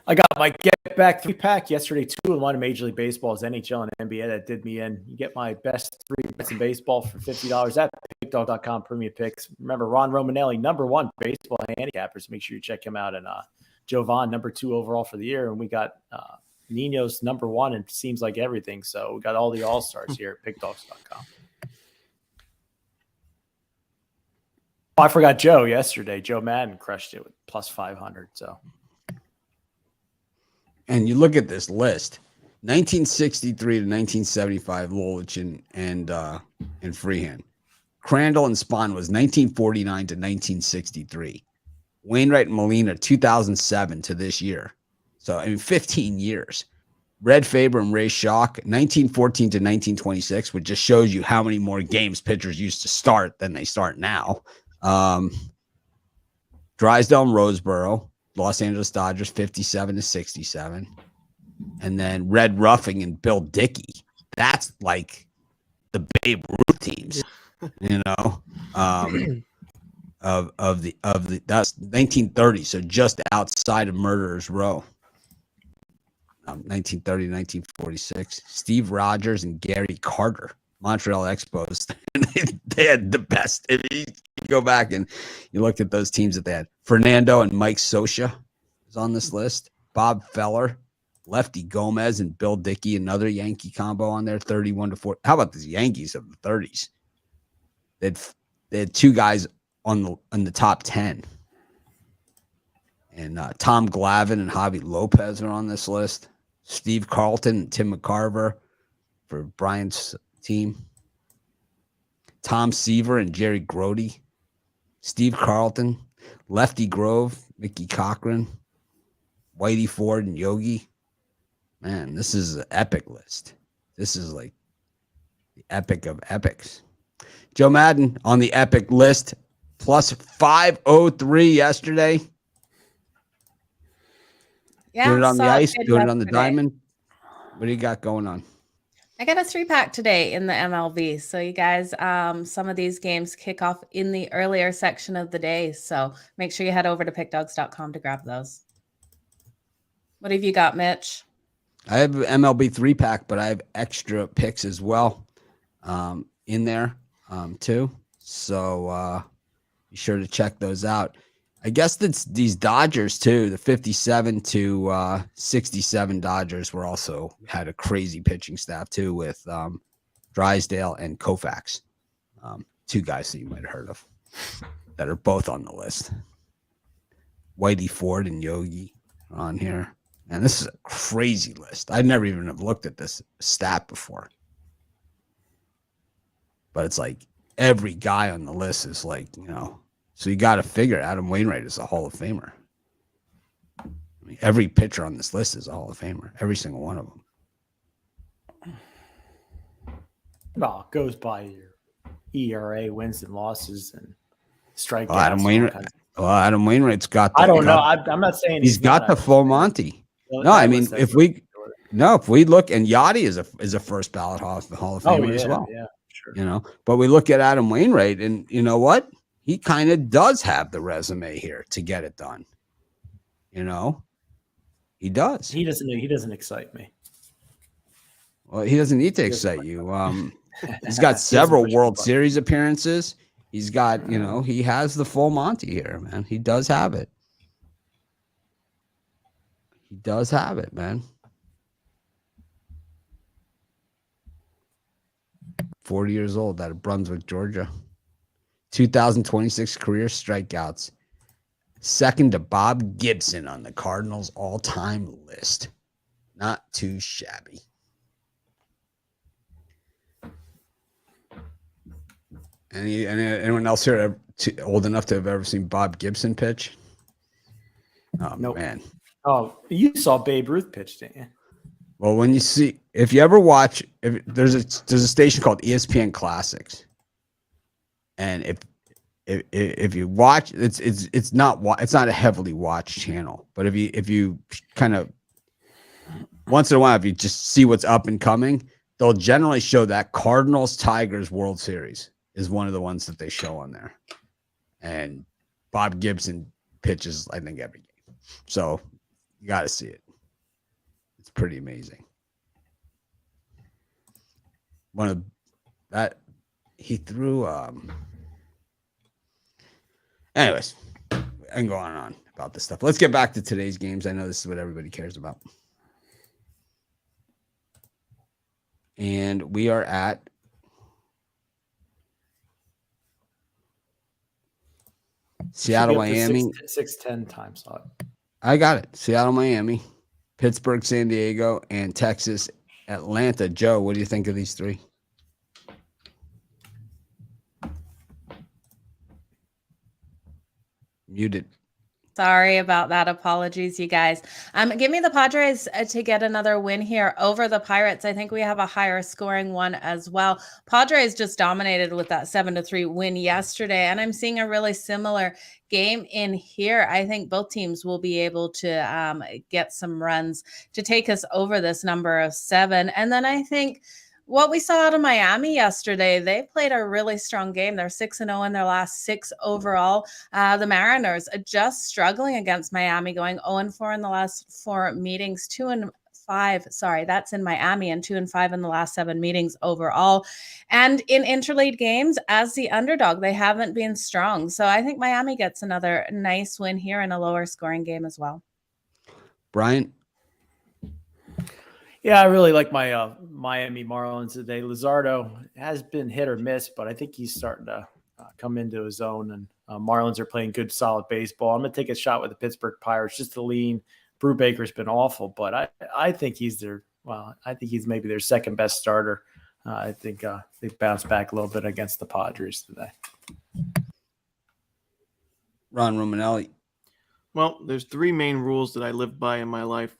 C: I got my Get Back 3-pack yesterday, 2-in-1 in Major League Baseball's NHL and NBA. That did me in. You get my best 3 bets in baseball for $50 at pickdog.com premium picks. Remember, Ron Romanelli, #1 baseball handicappers. Make sure you check him out. And Jovan, #2 overall for the year. And we got Nino's #1 and seems like everything. So we got all the all-stars here at pickdogs.com. Oh, I forgot Joe yesterday. Joe Madden crushed it with plus 500. So.
A: And you look at this list, 1963 to 1975, Lolich and Freehan. Crandall and Spahn was 1949 to 1963. Wainwright and Molina, 2007 to this year. So, 15 years. Red Faber and Ray Schalk, 1914 to 1926, which just shows you how many more games pitchers used to start than they start now. Drysdale and Roseboro, Los Angeles Dodgers, 57 to 67. and then Red Ruffing and Bill Dickey. That's like the Babe Ruth teams, you know, of the that's 1930, so just outside of Murderers Row. 1930 to 1946. Steve Rogers and Gary Carter, Montreal Expos. They had the best. If you go back and you look at those teams that they had, Fernando and Mike Scioscia is on this list. Bob Feller, Lefty Gomez, and Bill Dickey, another Yankee combo on there, 31-4. How about the Yankees of the 30s? They had two guys on the top 10. And Tom Glavine and Javi Lopez are on this list. Steve Carlton and Tim McCarver for Bryant's team. Tom Seaver and Jerry Grody. Steve Carlton. Lefty Grove, Mickey Cochran. Whitey Ford and Yogi. Man, this is an epic list. This is like the epic of epics. Joe Madden on the epic list, plus 503 yesterday.
B: Yeah,
A: Doing it on the ice,
B: good
A: doing it on the
B: yesterday.
A: diamond. What do you got going on?
B: I got a 3-pack today in the MLB. So you guys, some of these games kick off in the earlier section of the day. So make sure you head over to pickdogs.com to grab those. What have you got, Mitch?
A: I have an MLB 3-pack, but I have extra picks as well in there too. So be sure to check those out. I guess that's these Dodgers too. The 57 to 67 Dodgers were also had a crazy pitching staff too with Drysdale and Koufax, two guys that you might have heard of that are both on the list. Whitey Ford and Yogi are on here, and this is a crazy list. I'd never even have looked at this stat before, but it's like every guy on the list is like, you know. So you got to figure Adam Wainwright is a Hall of Famer. I mean, every pitcher on this list is a Hall of Famer. Every single one of them.
C: Well, it goes by your ERA, wins and losses, and strikeouts.
A: Well, Adam Wainwright's got.
C: I don't know. I'm not saying
A: he's got the full Monty.
C: Well,
A: no, I mean if we look, and Yachty is a first ballot Hall of Famer as well.
C: Yeah, sure.
A: You know, but we look at Adam Wainwright, and you know what? He kind of does have the resume here to get it done. You know, he does.
C: He doesn't excite me.
A: Well, he doesn't need to excite you. He's got several World Series appearances. He's got, you know, he has the full Monty here, man. He does have it. He does have it, man. 40 years old out of Brunswick, Georgia. 2026 career strikeouts. Second to Bob Gibson on the Cardinals all-time list. Not too shabby. Anyone else here old enough to have ever seen Bob Gibson pitch? Oh,
C: nope.
A: Man.
C: Oh, you saw Babe Ruth pitch, didn't you?
A: Well, when you see, if you ever watch, there's a station called ESPN Classics. And if you watch, it's not a heavily watched channel, but if you kind of once in a while, if you just see what's up and coming, they'll generally show that Cardinals Tigers World Series is one of the ones that they show on there, and Bob Gibson pitches I think every game, so you got to see it. It's pretty amazing. One of that he threw. Anyways, I can go on and on about this stuff. Let's get back to today's games. I know this is what everybody cares about. And we are at Seattle, Miami.
C: 6:10 time slot.
A: I got it. Seattle, Miami, Pittsburgh, San Diego, and Texas, Atlanta. Joe, what do you think of these three? Muted.
B: Sorry about that. Apologies, you guys. Give me the Padres to get another win here over the Pirates. I think we have a higher scoring one as well. Padres just dominated with that 7-3 win yesterday, and I'm seeing a really similar game in here. I think both teams will be able to get some runs to take us over this number of 7. And then I think what we saw out of Miami yesterday, they played a really strong game. They're 6-0 in their last 6 overall. The Mariners are just struggling against Miami, going 0-4 in the last 4 meetings, 2-5. Sorry, that's in Miami, and 2-5 in the last 7 meetings overall. And in interleague games, as the underdog, they haven't been strong. So I think Miami gets another nice win here in a lower scoring game as well.
A: Brian?
C: Yeah, I really like my Miami Marlins today. Luzardo has been hit or miss, but I think he's starting to come into his own, and Marlins are playing good, solid baseball. I'm going to take a shot with the Pittsburgh Pirates just to lean. Brubaker's been awful, but I think he's maybe their second best starter. I think they bounced back a little bit against the Padres today.
A: Ron Romanelli.
E: Well, there's 3 main rules that I live by in my life.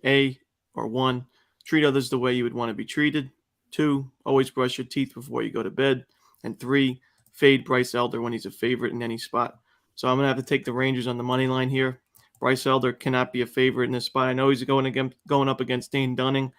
E: 1, treat others the way you would want to be treated. 2, always brush your teeth before you go to bed. And 3, fade Bryce Elder when he's a favorite in any spot. So I'm going to have to take the Rangers on the money line here. Bryce Elder cannot be a favorite in this spot. I know he's going up against Dane Dunning,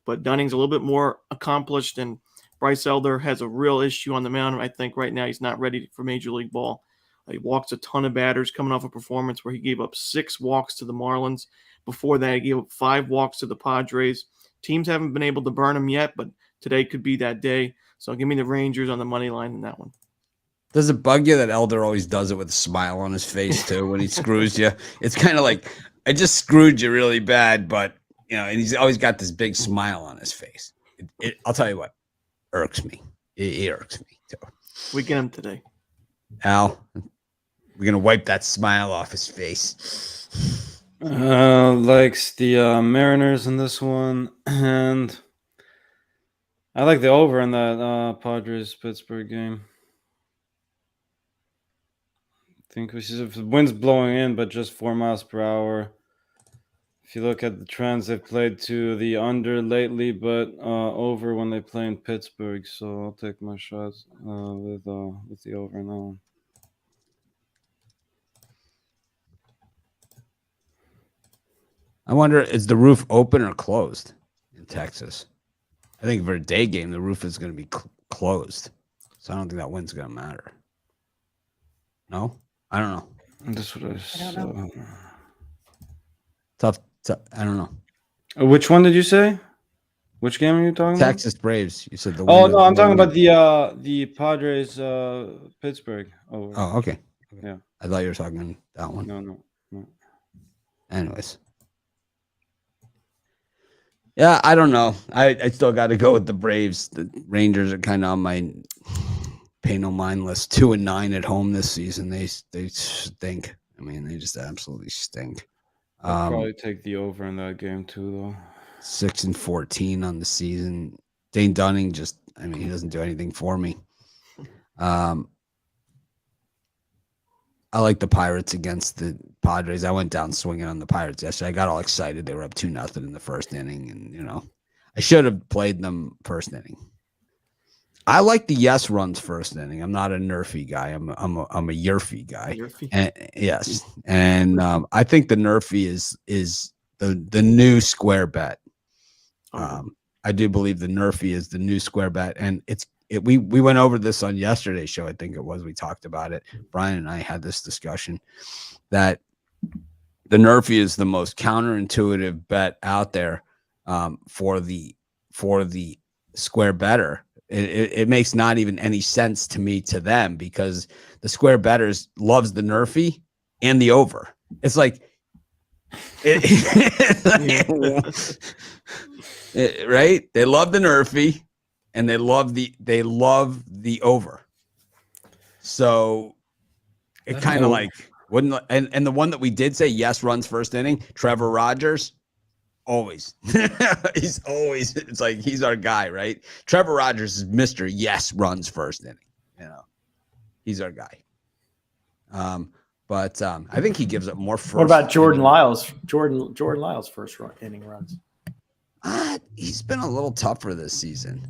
E: but Dunning's a little bit more accomplished, and Bryce Elder has a real issue on the mound. I think right now he's not ready for Major League ball. He walks a ton of batters coming off a performance where he gave up 6 walks to the Marlins. Before that, he gave up 5 walks to the Padres. Teams haven't been able to burn him yet, but today could be that day. So give me the Rangers on the money line in that one.
A: Does it bug you that Elder always does it with a smile on his face too when he screws you? It's kind of like, I just screwed you really bad, but and he's always got this big smile on his face. I'll tell you what, irks me. It irks me too.
E: We get him today.
A: Al, we're gonna wipe that smile off his face.
D: Likes the Mariners in this one, and I like the over in that Padres-Pittsburgh game. I think if the wind's blowing in, but just 4 miles per hour. If you look at the trends, they've played to the under lately, but over when they play in Pittsburgh. So I'll take my shots with the over in that one.
A: I wonder, is the roof open or closed in Texas? I think for a day game, the roof is going to be closed. So I don't think that wind's going to matter. No? I don't know.
D: That's what I saw.
A: Tough. I don't know.
D: Which one did you say? Which game are you talking about?
A: Texas Braves. You said the
D: Oh, no, I'm talking about the Padres Pittsburgh over.
A: Oh, okay.
D: Yeah.
A: I thought you were talking that one.
D: No.
A: Anyways. Yeah, I don't know. I still got to go with the Braves. The Rangers are kind of on my pay no mind list. 2-9 at home this season. They stink. I mean, they just absolutely stink.
D: I'll probably take the over in that game too, though.
A: 6-14 on the season. Dane Dunning he doesn't do anything for me. I like the Pirates against the Padres. I went down swinging on the Pirates yesterday. I got all excited. They were up 2-0 in the first inning, and I should have played them first inning. I like the yes runs first inning. I'm not a nerfy guy. I'm a yerfy guy.
E: Yerfy?
A: And, yes, and I think the nerfy is the new square bet. I do believe the nerfy is the new square bet, and we went over this on yesterday's show. I think it was. We talked about it. Brian and I had this discussion that the nerfy is the most counterintuitive bet out there for the square better. It makes not even any sense to me to them because the square bettors loves the nerfy and the over. It's like, right? They love the nerfy and they love the over. So it kind of like wouldn't and the one that we did say yes runs first inning, Trevor Rogers. Always. He's always, it's like he's our guy, right? Trevor Rogers is Mr. Yes runs first inning. He's our guy. But I think he gives up more first.
C: What about Jordan
A: inning.
C: Lyles? Jordan Lyles first inning runs.
A: He's been a little tougher this season.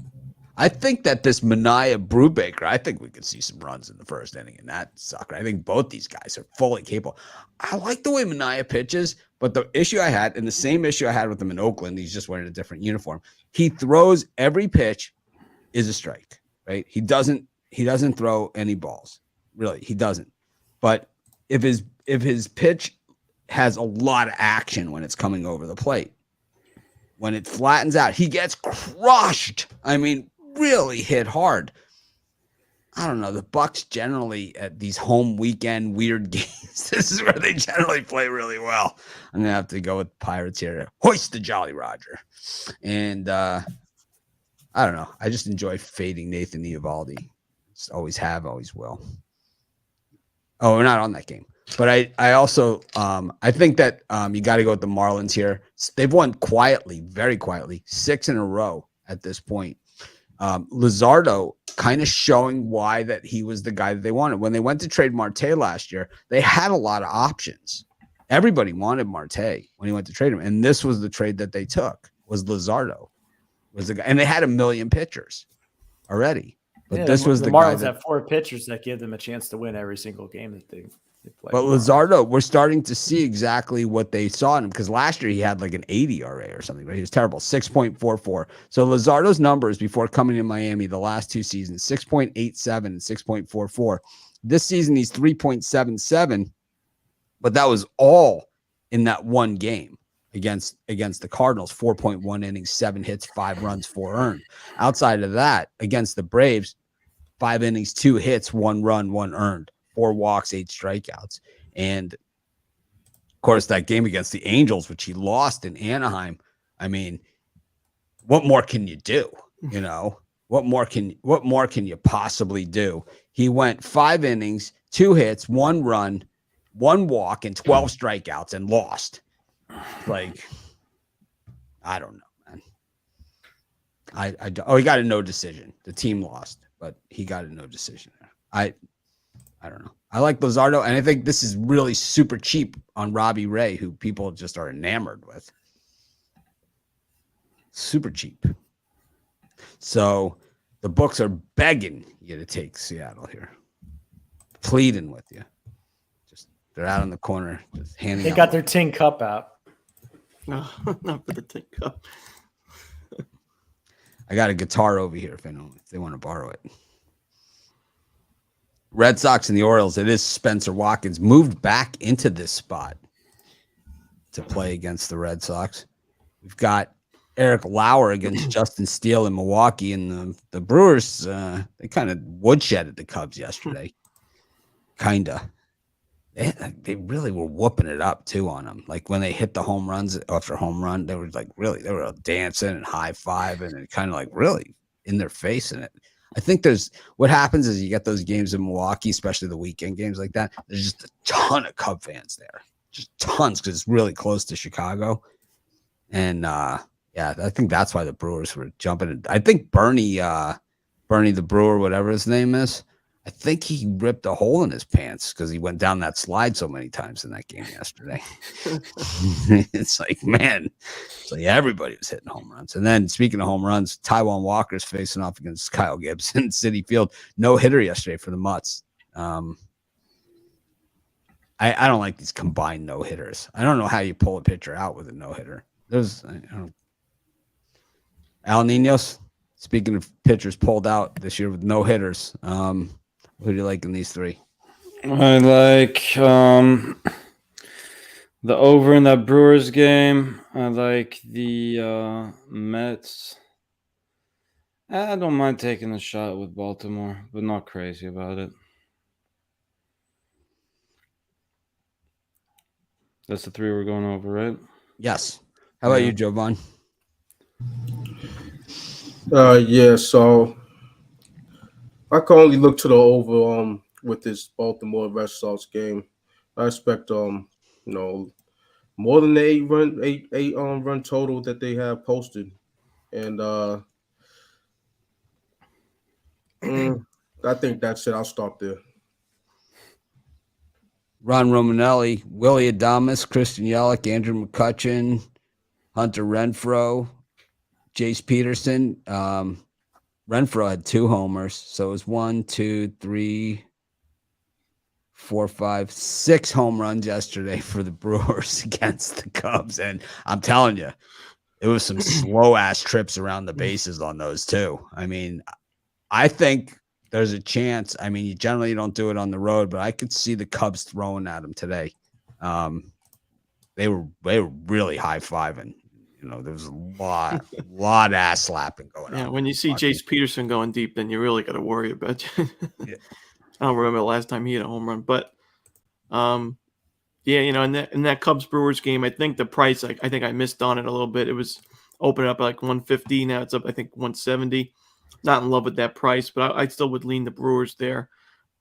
A: I think that this Mania Brubaker, I think we could see some runs in the first inning in that sucker. I think both these guys are fully capable. I like the way Mania pitches, but the issue I had, and the same issue I had with him in Oakland, he's just wearing a different uniform. He throws every pitch is a strike, right? He doesn't throw any balls. Really, he doesn't. But if his pitch has a lot of action when it's coming over the plate, when it flattens out, he gets crushed. I mean, really hit hard. I don't know. The Bucks generally at these home weekend weird games, this is where they generally play really well. I'm gonna have to go with Pirates here. Hoist the Jolly Roger. And I don't know. I just enjoy fading Nathan Eovaldi. Just always have, always will. Oh, we're not on that game. But I also I think that you got to go with the Marlins here. They've won quietly, very quietly, 6 in a row at this point. Luzardo kind of showing why that he was the guy that they wanted. When they went to trade Marte last year, they had a lot of options. Everybody wanted Marte when he went to trade him, and this was the trade that they took. Was Luzardo was the guy, and they had a million pitchers already. But this was the
C: Marlins
A: guy
C: have 4 pitchers that give them a chance to win every single game that they play.
A: But Luzardo, we're starting to see exactly what they saw in him, because last year he had like an 80 RA or something, right? He was terrible, 6.44. So Luzardo's numbers before coming to Miami the last 2 seasons, 6.87 and 6.44. This season he's 3.77, but that was all in that one game against the Cardinals, 4.1 innings, 7 hits, 5 runs, 4 earned. Outside of that, against the Braves, 5 innings, 2 hits, 1 run, 1 earned. 4 walks, 8 strikeouts. And of course, that game against the Angels, which he lost in Anaheim. I mean, what more can you do? You know, what more can you possibly do? He went 5 innings, 2 hits, 1 run, 1 walk, and 12 strikeouts and lost. Like, I don't know, man. He got a no decision. The team lost, but he got a no decision there. I don't know. I like Luzardo, and I think this is really super cheap on Robbie Ray, who people just are enamored with. Super cheap. So the books are begging you to take Seattle here. Pleading with you. Just they're out in the corner, just handing
C: They
A: out.
C: got their tin cup out.
E: No, not for the tin cup.
A: I got a guitar over here if they want to borrow it. Red Sox and the Orioles, it is Spencer Watkins moved back into this spot to play against the Red Sox. We've got Eric Lauer against Justin Steele in Milwaukee, and the Brewers, they kind of woodshedded the Cubs yesterday. Kinda. They really were whooping it up too on them. Like when they hit the home runs after home run, they were dancing and high-fiving and kind of like really in their face in it. I think what happens is you get those games in Milwaukee, especially the weekend games like that. There's just a ton of Cub fans there, just tons, because it's really close to Chicago. And yeah, I think that's why the Brewers were jumping. I think Bernie the Brewer, whatever his name is, I think he ripped a hole in his pants because he went down that slide so many times in that game yesterday. It's like, man, so yeah, everybody was hitting home runs. And then speaking of home runs, Taijuan Walker's facing off against Kyle Gibson, Citi Field. No hitter yesterday for the Mutts. I don't like these combined no hitters. I don't know how you pull a pitcher out with a no hitter. Al Ninos. Speaking of pitchers pulled out this year with no hitters, who do you like in these 3?
D: I like the over in that Brewers game. I like the Mets. I don't mind taking a shot with Baltimore, but not crazy about it. That's the 3 we're going over, right?
A: Yes. How about you, Jovan?
F: Yeah, so I can only look to the over with this Baltimore Red Sox game. I expect more than the 8 run total that they have posted. And I think that's it. I'll stop there.
A: Ron Romanelli, Willie Adames, Christian Yelich, Andrew McCutchen, Hunter Renfroe, Jace Peterson. Renfroe had 2 homers, so it was 1, 2, 3, 4, 5, 6 home runs yesterday for the Brewers against the Cubs. And I'm telling you, it was some slow ass trips around the bases on those too. I mean, I think there's a chance. I mean, you generally don't do it on the road, but I could see the Cubs throwing at them today. They were really high-fiving. You know, there was a lot of ass slapping going on.
E: Yeah, when you see Jace Peterson going deep, then you really got to worry about you.
A: Yeah.
E: I don't remember the last time he hit a home run, but yeah, you know, in that Cubs Brewers game, I think the price, I think I missed on it a little bit. It was open up at like 150. Now it's up, I think, 170. Not in love with that price, but I still would lean the Brewers there.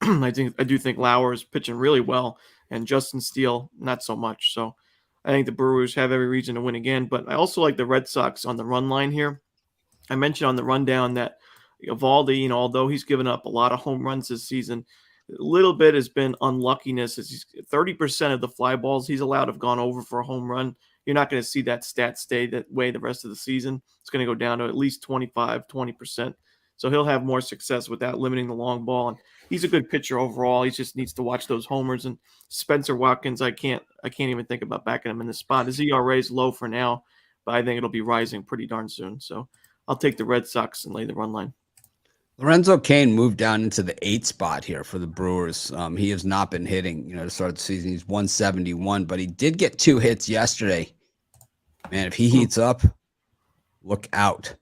E: I do think Lauer is pitching really well, and Justin Steele not so much. So I think the Brewers have every reason to win again. But I also like the Red Sox on the run line here. I mentioned on the rundown that Eovaldi, you know, although he's given up a lot of home runs this season, a little bit has been unluckiness. As 30% of the fly balls he's allowed have gone over for a home run. You're not going to see that stat stay that way the rest of the season. It's going to go down to at least 25, 20%. So he'll have more success without limiting the long ball. And he's a good pitcher overall. He just needs to watch those homers. And Spencer Watkins, I can't even think about backing him in this spot. His ERA is low for now, but I think it'll be rising pretty darn soon. So I'll take the Red Sox and lay the run line.
A: Lorenzo Cain moved down into the 8th spot here for the Brewers. He has not been hitting, you know, to start the season. He's 171, but he did get 2 hits yesterday. Man, if he heats up, look out.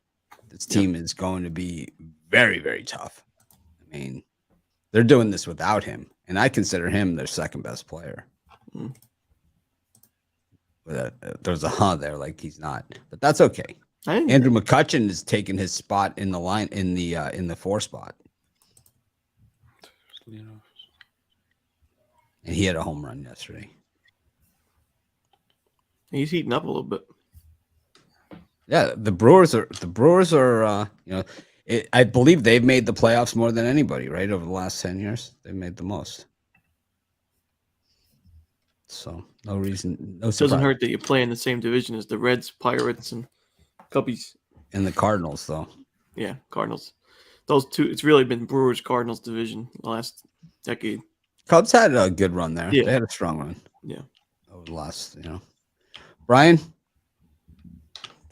A: This team is going to be very, very tough. I mean, they're doing this without him, and I consider him their second best player. There's a there, like he's not, but that's okay. Andrew McCutchen is taking his spot in the line in the 4 spot, and he had a home run yesterday.
E: He's heating up a little bit.
A: Yeah, the Brewers are you know, I believe they've made the playoffs more than anybody, right? Over the last 10 years, they've made the most. So no reason, no surprise.
E: Doesn't hurt that you play in the same division as the Reds, Pirates, and Cubbies.
A: And the Cardinals, though.
E: Yeah, Cardinals. Those two, it's really been Brewers Cardinals division the last decade.
A: Cubs had a good run there.
E: Yeah.
A: They had a strong run.
E: Yeah.
A: Over the last, you know. Brian,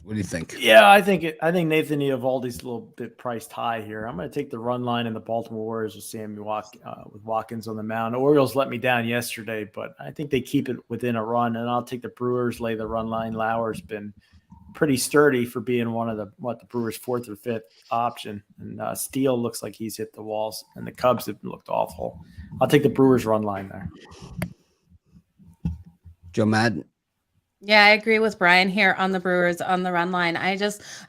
A: what do you think?
C: Yeah, I think Nathan Eovaldi's a little bit priced high here. I'm going to take the run line in the Baltimore Warriors with Watkins on the mound. Orioles let me down yesterday, but I think they keep it within a run, and I'll take the Brewers, lay the run line. Lauer's been pretty sturdy for being one of the Brewers' 4th or 5th option, and Steele looks like he's hit the walls, and the Cubs have looked awful. I'll take the Brewers run line there.
A: Joe Madden.
B: Yeah, I agree with Brian here on the Brewers on the run line. I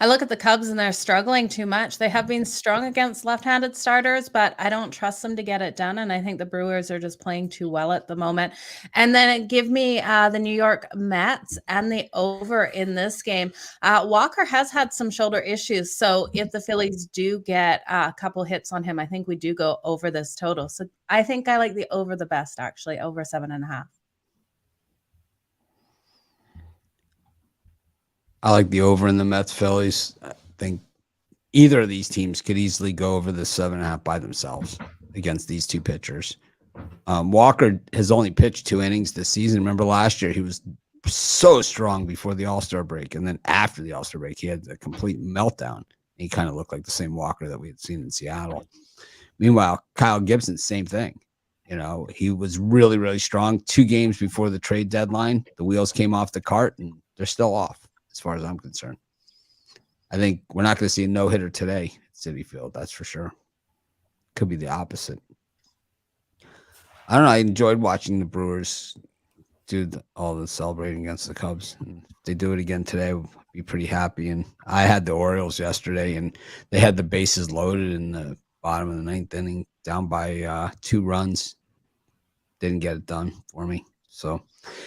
B: look at the Cubs and they're struggling too much. They have been strong against left-handed starters, but I don't trust them to get it done. And I think the Brewers are just playing too well at the moment. And then give me the New York Mets and the over in this game. Walker has had some shoulder issues. So if the Phillies do get a couple hits on him, I think we do go over this total. So I think I like the over the best, actually, over 7.5.
A: I like the over in the Mets Phillies. I think either of these teams could easily go over the 7.5 by themselves against these two pitchers. Walker has only pitched 2 innings this season. Remember last year, he was so strong before the All-Star break. And then after the All-Star break, he had a complete meltdown. He kind of looked like the same Walker that we had seen in Seattle. Meanwhile, Kyle Gibson, same thing. You know, he was really, really strong. 2 games before the trade deadline, the wheels came off the cart, and they're still off. As far as I'm concerned, I think we're not going to see a no-hitter today at Citi Field. That's for sure. Could be the opposite. I don't know. I enjoyed watching the Brewers do all the celebrating against the Cubs. And if they do it again today, I'll be pretty happy. And I had the Orioles yesterday, and they had the bases loaded in the bottom of the 9th inning, down by 2 runs. Didn't get it done for me. So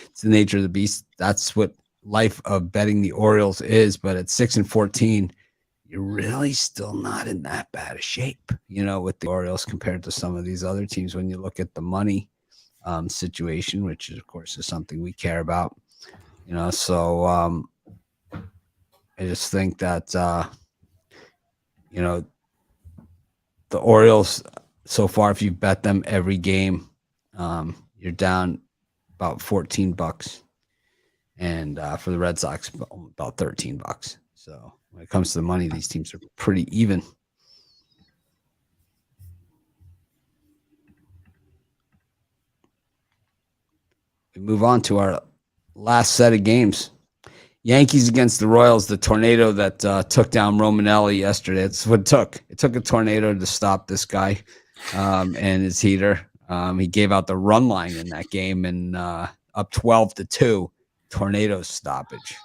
A: it's the nature of the beast. That's what life of betting the Orioles is, but at 6-14, you're really still not in that bad a shape, you know, with the Orioles compared to some of these other teams when you look at the money. situation, which is, of course, is something we care about. So I just think that the Orioles so far, if you bet them every game, you're down about $14, and for the Red Sox, about $13. So when it comes to the money, these teams are pretty even. We move on to our last set of games. Yankees against the Royals, the tornado that took down Romanelli yesterday. It's what it took. It took a tornado to stop this guy and his heater. He gave out the run line in that game, and up 12-2, tornado stoppage.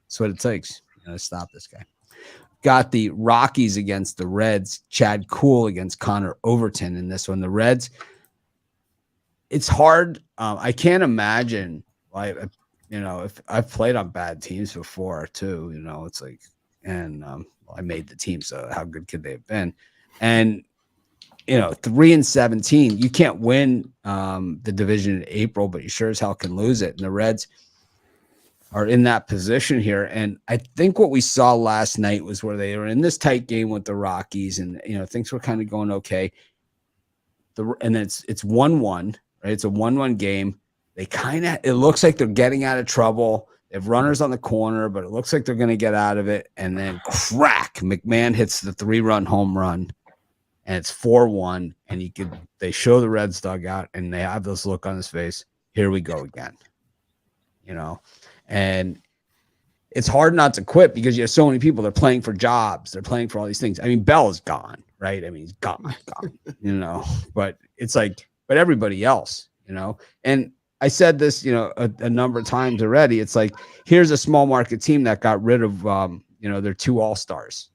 A: That's what it takes to stop this guy. Got the Rockies against the Reds. Chad Kuhl against Connor Overton in this one. The Reds, it's hard. I can't imagine. If I've played on bad teams before too, it's like, and I made the team, so how good could they have been? And 3-17, you can't win the division in April, but you sure as hell can lose it. And the Reds are in that position here. And I think what we saw last night was where they were in this tight game with the Rockies, and things were kind of going okay. And then it's 1-1, right? It's a 1-1 game. It looks like they're getting out of trouble. They have runners on the corner, but it looks like they're going to get out of it. And then crack, McMahon hits the 3-run home run, and it's 4-1. And they show the Reds dugout, and they have this look on his face. Here we go again, and it's hard not to quit because you have so many people. They're playing for jobs. They're playing for all these things. I mean, Bell is gone, right? I mean, he's gone, but it's like, but everybody else, and I said this, a number of times already. It's like, here's a small market team that got rid of, their 2 all-stars,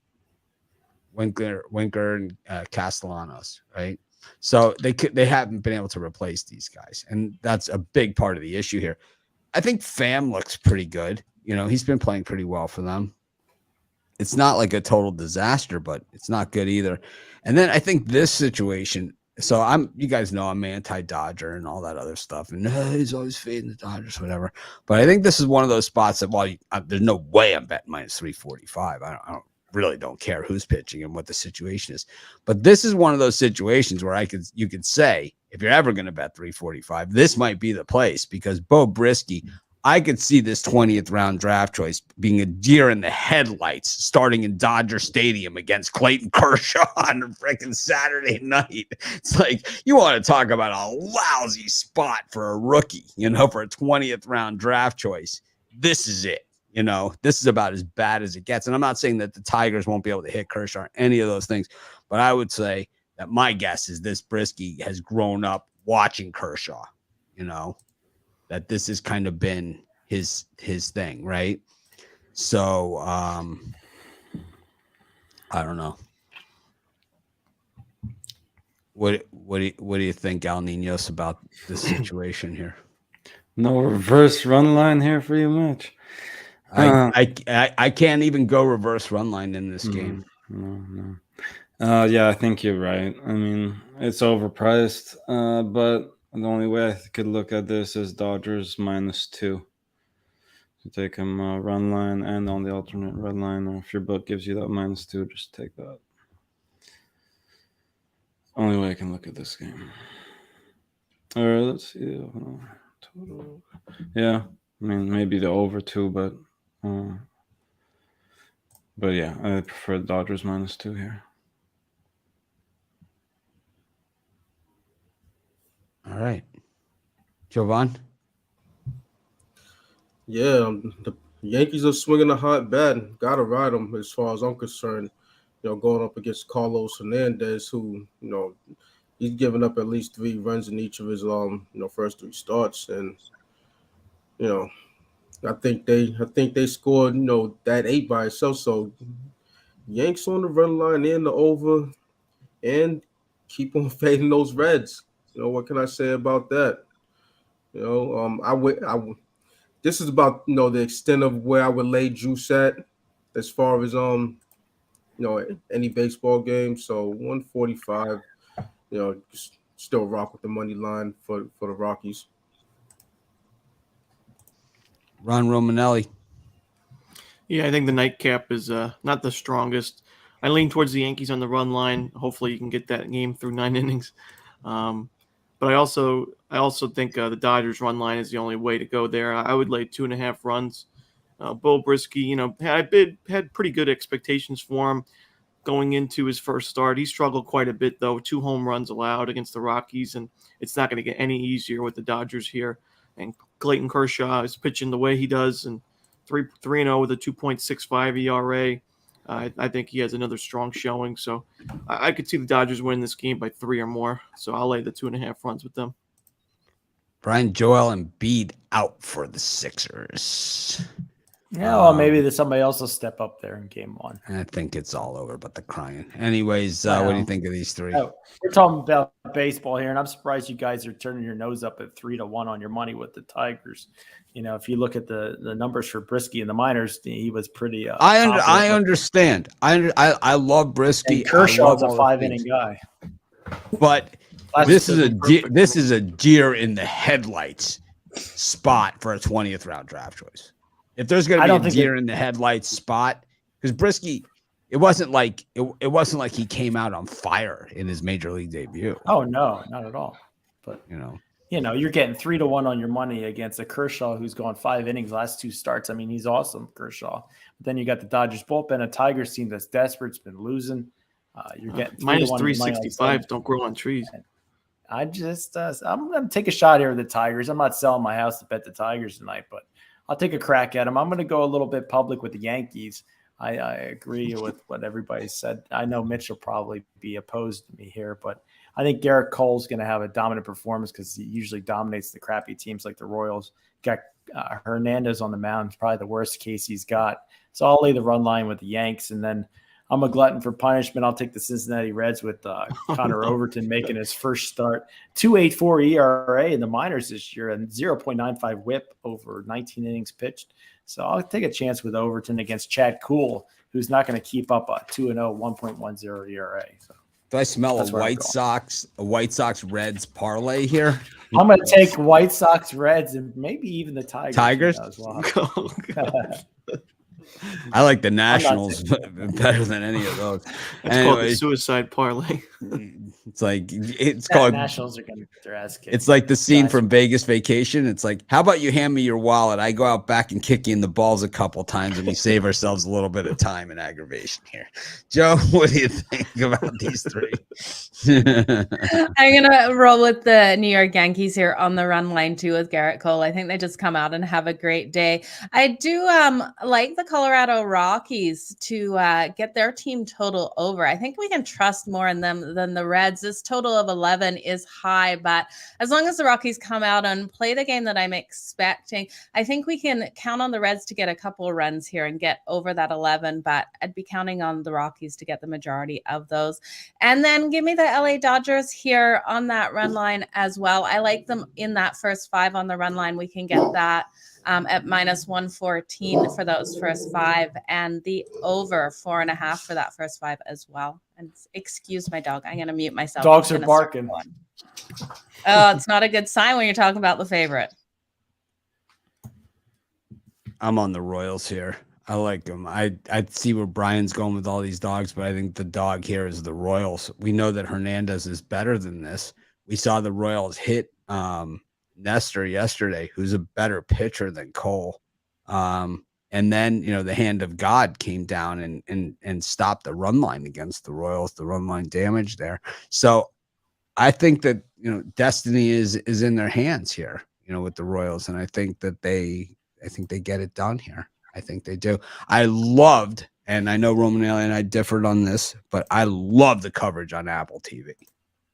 A: Winker and Castellanos, right? So they haven't been able to replace these guys, and that's a big part of the issue here. I think Pham looks pretty good. He's been playing pretty well for them. It's not like a total disaster, but it's not good either. And then I think this situation. So you guys know I'm anti-Dodger and all that other stuff, and he's always fading the Dodgers, whatever. But I think this is one of those spots that there's no way I'm betting -345. I really don't care who's pitching and what the situation is. But this is one of those situations where you could say, if you're ever going to bet 345, this might be the place, because Bo Brisky, I could see this 20th round draft choice being a deer in the headlights starting in Dodger Stadium against Clayton Kershaw on a freaking Saturday night. It's like, you want to talk about a lousy spot for a rookie, for a 20th round draft choice. This is it. This is about as bad as it gets. And I'm not saying that the Tigers won't be able to hit Kershaw or any of those things, but I would say that my guess is this Brisky has grown up watching Kershaw, that this has kind of been his thing, right? So I don't know. What do you think, Al Ninos, about this situation here?
D: No reverse run line here for you, Mitch.
A: I can't even go reverse run line in this game.
D: No. Yeah, I think you're right. I mean, it's overpriced, but the only way I could look at this is Dodgers -2 to take them run line and on the alternate run line. Or if your book gives you that -2, just take that. Only way I can look at this game. All right, let's see. Total. Yeah, I mean, maybe the over 2, but yeah, I prefer Dodgers -2 here.
A: All right, Jovan.
F: Yeah, the Yankees are swinging a hot bat. Gotta ride them, as far as I'm concerned. Going up against Carlos Hernandez, who he's given up at least 3 runs in each of his first 3 starts, and I think they scored that 8 by itself. So Yanks on the run line and the over, and keep on fading those Reds. What can I say about that? This is about the extent of where I would lay juice at, as far as any baseball game. So 145, still rock with the money line for the Rockies.
A: Ron Romanelli.
E: Yeah, I think the nightcap is not the strongest. I lean towards the Yankees on the run line. Hopefully, you can get that game through 9 innings. But I also think the Dodgers run line is the only way to go there. I would lay 2.5 runs. Bill Brisky, had pretty good expectations for him going into his first start. He struggled quite a bit, though. 2 home runs allowed against the Rockies, and it's not going to get any easier with the Dodgers here. And Clayton Kershaw is pitching the way he does, and 3-0 with a 2.65 ERA. I think he has another strong showing. So I could see the Dodgers winning this game by 3 or more. So I'll lay the 2.5 runs with them.
A: Brian, Joel Embiid out for the Sixers.
C: Yeah, well, maybe somebody else will step up there in game 1.
A: I think it's all over but the crying. Anyways, what do you think of these 3?
C: We're talking about baseball here, and I'm surprised you guys are turning your nose up at 3-1 on your money with the Tigers. If you look at the numbers for Brisky in the minors, he was pretty.
A: I understand. I love Brisky.
C: And Kershaw's a 5-inning guy,
A: but this is a deer in the headlights spot for a 20th round draft choice. If there's going to be a deer in the headlights spot, because Brisky, it wasn't like he came out on fire in his major league debut.
C: Oh no, not at all. But you're getting 3-1 on your money against a Kershaw who's gone 5 innings last 2 starts. I mean, he's awesome, Kershaw. But then you got the Dodgers bullpen, a Tigers team that's desperate, it's been losing. You're getting
E: minus 365. Don't grow on trees.
C: I just I'm going to take a shot here with the Tigers. I'm not selling my house to bet the Tigers tonight, but I'll take a crack at them. I'm going to go a little bit public with the Yankees. I agree with what everybody said. I know Mitch will probably be opposed to me here, but I think Garrett Cole's going to have a dominant performance because he usually dominates the crappy teams like the Royals. Got Hernandez on the mound, probably the worst case he's got. So I'll lay the run line with the Yanks, and then I'm a glutton for punishment. I'll take the Cincinnati Reds with Connor Overton making his first start. 2.84 ERA in the minors this year and 0.95 WHIP over 19 innings pitched. So I'll take a chance with Overton against Chad Kuhl, who's not going to keep up a 2-0, 1.10 ERA. So
A: do I smell a White Sox Reds parlay here?
C: I'm going to take White Sox Reds and maybe even the Tigers as well.
A: I like the Nationals better than any of those.
E: It's called the suicide parlay.
A: It's called
C: Nationals are going to get their ass kicked.
A: It's like the scene from Vegas Vacation. It's like, how about you hand me your wallet? I go out back and kick you in the balls a couple times, and we save ourselves a little bit of time and aggravation here. Joe, what do you think about these 3?
B: I'm gonna roll with the New York Yankees here on the run line too with Garrett Cole. I think they just come out and have a great day. I do like the Colorado Rockies to get their team total over. I think we can trust more in them than the Reds. This total of 11 is high, but as long as the Rockies come out and play the game that I'm expecting, I think we can count on the Reds to get a couple of runs here and get over that 11, but I'd be counting on the Rockies to get the majority of those. And then give me the LA Dodgers here on that run line as well. I like them in that first 5 on the run line. We can get that at minus 114 for those first 5, and the over 4.5 for that first 5 as well. And excuse my dog, I'm going to mute myself.
C: Dogs are barking.
B: Oh, it's not a good sign when you're talking about the favorite.
A: I'm on the Royals here. I like them. I see where Brian's going with all these dogs, but I think the dog here is the Royals. We know that Hernandez is better than this. We saw the Royals hit Nestor yesterday, who's a better pitcher than Cole. And then, the hand of God came down and stopped the run line against the Royals, the run line damage there. So I think that, destiny is in their hands here, with the Royals. And I think they get it done here. I think they do. I loved, and I know Romanelli and I differed on this, but I love the coverage on Apple TV.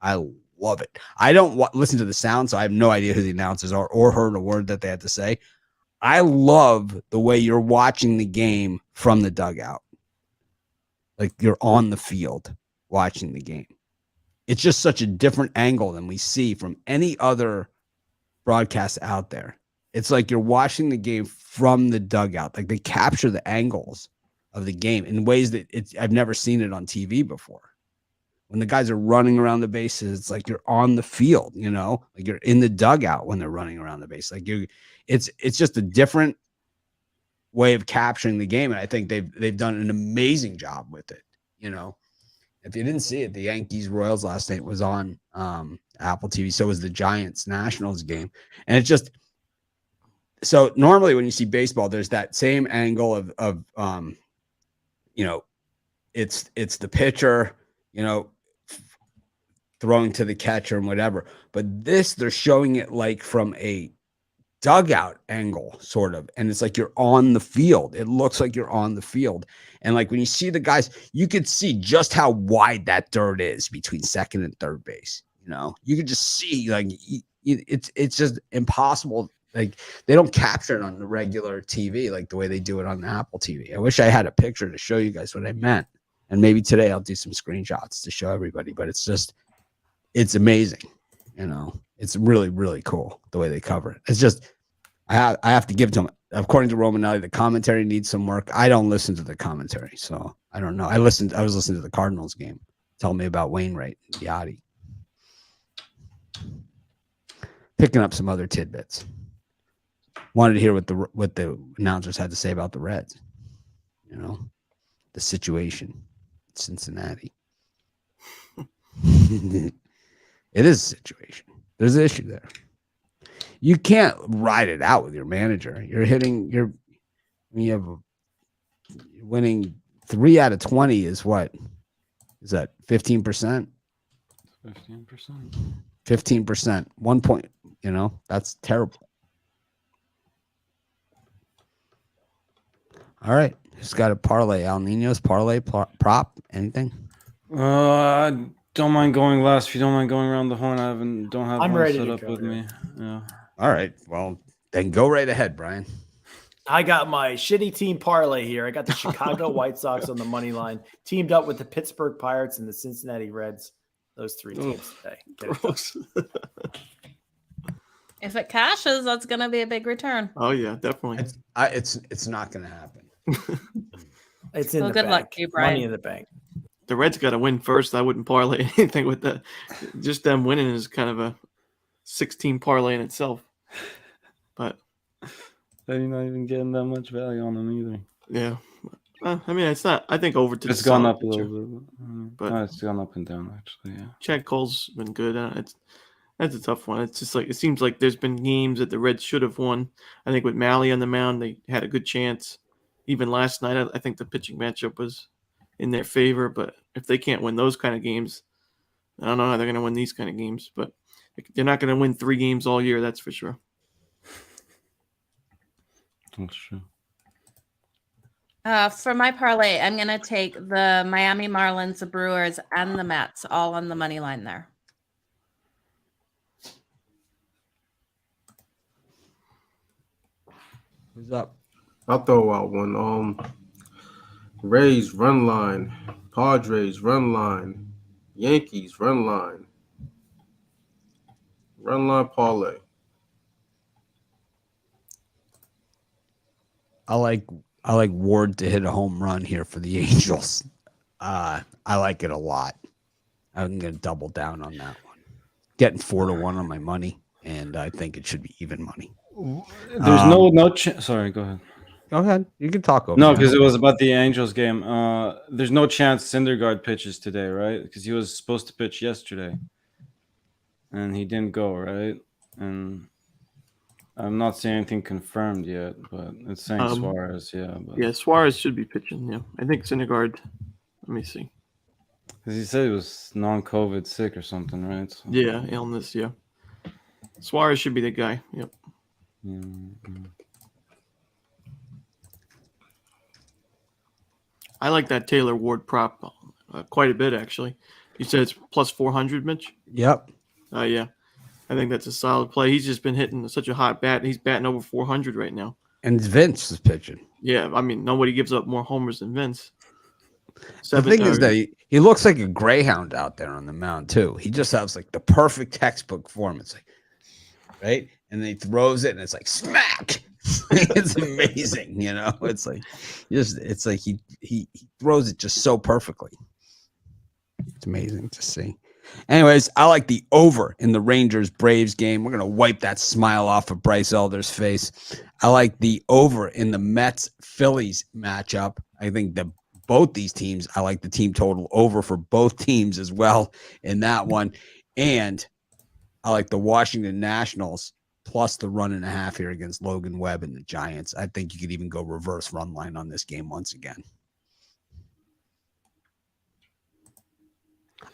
A: I love it. I don't listen to the sound, so I have no idea who the announcers are or heard a word that they had to say. I love the way you're watching the game from the dugout. Like you're on the field watching the game. It's just such a different angle than we see from any other broadcast out there. It's like you're watching the game from the dugout. Like they capture the angles of the game in ways that I've never seen it on TV before. when the guys are running around the bases, it's like you're on the field, you know, like you're in the dugout when they're running around the base. Like it's just a different way of capturing the game. And I think they've done an amazing job with it. You know, if you didn't see it, the Yankees Royals last night was on Apple TV. So was the Giants Nationals game. And it's just, so normally when you see baseball, there's that same angle of you know, it's the pitcher, you know, throwing to the catcher and whatever. But this, they're showing it like from a dugout angle, sort of. And it's like you're on the field. It looks like you're on the field. And like when you see the guys, you could see just how wide that dirt is between second and third base. You know, you could just see like it's just impossible. Like they don't capture it on the regular TV like the way they do it on the Apple TV. I wish I had a picture to show you guys what I meant. And maybe today I'll do some screenshots to show everybody, but it's amazing. You know, it's really, really cool the way they cover it. It's just, I have to give it to them. According to Romanelli, the commentary needs some work. I don't listen to the commentary, so I don't know. I was listening to the Cardinals game. Tell me about Wainwright and Yachty. Picking up some other tidbits. Wanted to hear what the announcers had to say about the Reds. You know, the situation in Cincinnati. It is a situation. There's an issue there. You can't ride it out with your manager. You're winning 3 out of 20 is what? Is that 15%?
D: 15%.
A: 15%. 1 point, you know, that's terrible. All right. Just got a parlay. Al Nino's parlay prop. Anything?
D: I don't mind going last. If you don't mind going around the horn, don't have
C: I'm
D: one
C: ready
D: set
C: to
D: up
C: go,
D: with
C: yeah.
D: me. Yeah.
A: All right. Well, then go right ahead, Brian.
C: I got my shitty team parlay here. I got the Chicago White Sox on the money line, teamed up with the Pittsburgh Pirates and the Cincinnati Reds. Those 3 teams today. Get it done.
E: Gross.
B: If it cashes, that's going to be a big return.
E: Oh yeah, definitely.
A: It's not going to happen.
C: It's in
B: Well,
C: the
B: good
C: bank.
B: luck to you, Brian.
C: Money in the bank.
E: The Reds got to win first. I wouldn't parlay anything with that. Just them winning is kind of a 16 parlay in itself. But
D: Then you're not even getting that much value on them either.
E: yeah, I mean, it's not. I think over to
D: It's
E: the
D: gone
E: solid
D: up a
E: pitcher.
D: little bit.
E: But-
D: No, it's gone up and down actually. Yeah.
E: Chad Cole's been good. That's a tough one. It's just like it seems like there's been games that the Reds should have won. I think with Malley on the mound, they had a good chance. Even last night, I think the pitching matchup was in their favor. But if they can't win those kind of games, I don't know how they're going to win these kind of games. But they're not going to win 3 games all year. That's for sure.
D: That's true.
B: For my parlay, I'm going to take the Miami Marlins, the Brewers, and the Mets all on the money line there.
A: Who's up?
F: I'll throw out one. Rays run line, Padres run line, Yankees run line parlay.
A: I like Ward to hit a home run here for the Angels. I like it a lot. I'm going to double down on that one. Getting 4-1 on my money, and I think it should be even money.
D: There's no chance. Sorry, go ahead.
A: Go ahead. You can talk over.
D: No,
A: me.
D: because it was about the Angels game. There's no chance Syndergaard pitches today, right? Because he was supposed to pitch yesterday, and he didn't go, right? And I'm not seeing anything confirmed yet, but it's saying Suarez, yeah. But,
E: Yeah, Suarez should be pitching. Yeah, I think Syndergaard. Let me see.
D: because he said he was non-COVID sick or something, right? So,
E: Yeah, illness. Yeah, Suarez should be the guy. Yep. I like that Taylor Ward prop quite a bit, actually. You said it's plus 400, Mitch?
A: Yep.
E: Yeah. I think that's a solid play. He's just been hitting such a hot bat. He's batting over 400 right now.
A: And Vince is pitching.
E: Yeah, I mean, nobody gives up more homers than Vince.
A: The thing is that he looks like a greyhound out there on the mound, too. He just has like the perfect textbook form. It's like, right? And then he throws it and it's like smack. It's amazing, you know. It's like he throws it just so perfectly. It's It's amazing to see. Anyways, I like the over in the Rangers-Braves game. We're going to wipe that smile off of Bryce Elder's face. I like the over in the Mets-Phillies matchup. I think that both these teams, I like the team total over for both teams as well in that one. And I like the Washington Nationals plus the 1.5 here against Logan Webb and the Giants. I think you could even go reverse run line on this game once again.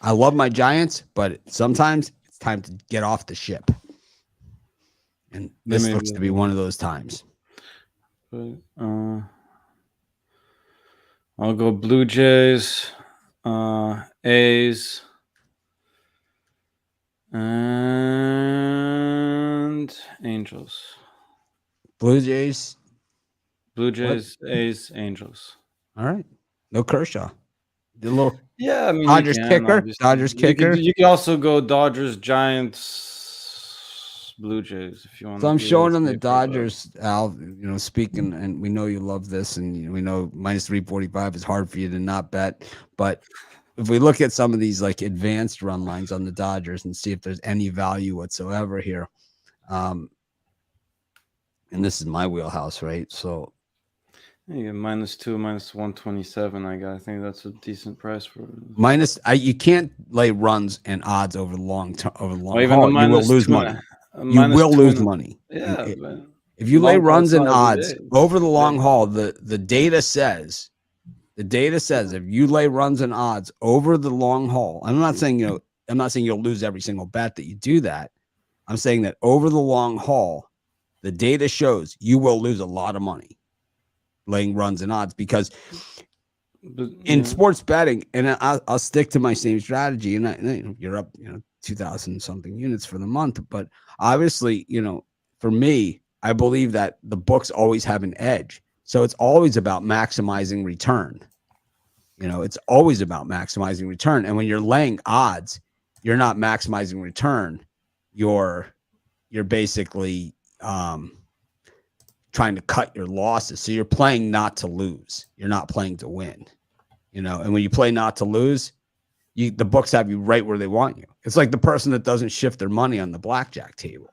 A: I love my Giants, but sometimes it's time to get off the ship. And this looks to be one of those times.
D: But, I'll go Blue Jays, A's, and Angels.
A: Blue Jays,
D: A's, Angels.
A: All right. No Kershaw. The little
D: Yeah, I mean,
A: Dodgers
D: you can,
A: kicker.
D: obviously.
A: Dodgers kicker.
D: You could also go Dodgers, Giants, Blue Jays if you want.
A: So I'm
D: to
A: showing on the Dodgers, Al, speaking, and we know you love this, and we know minus 345 is hard for you to not bet. But if we look at some of these like advanced run lines on the Dodgers and see if there's any value whatsoever here, and this is my wheelhouse, right? So
D: yeah, -2, -127. I think that's a decent price for
A: you can't lay runs and odds over the long term, over the long
D: even
A: haul.
D: the
A: You will lose money. You will lose money.
D: Yeah,
A: if you lay runs and
D: haul's
A: odds over the long haul, the data says if you lay runs and odds over the long haul, I'm not saying you'll lose every single bet that you do that. I'm saying that over the long haul, the data shows you will lose a lot of money laying runs and odds, because in sports betting, and I'll stick to my same strategy, and you're up 2,000 something units for the month, but obviously, for me, I believe that the books always have an edge. So it's always about maximizing return. It's always about maximizing return. And when you're laying odds, you're not maximizing return. You're basically trying to cut your losses. So you're playing not to lose. You're not playing to win. And when you play not to lose, the books have you right where they want you. It's like the person that doesn't shift their money on the blackjack table.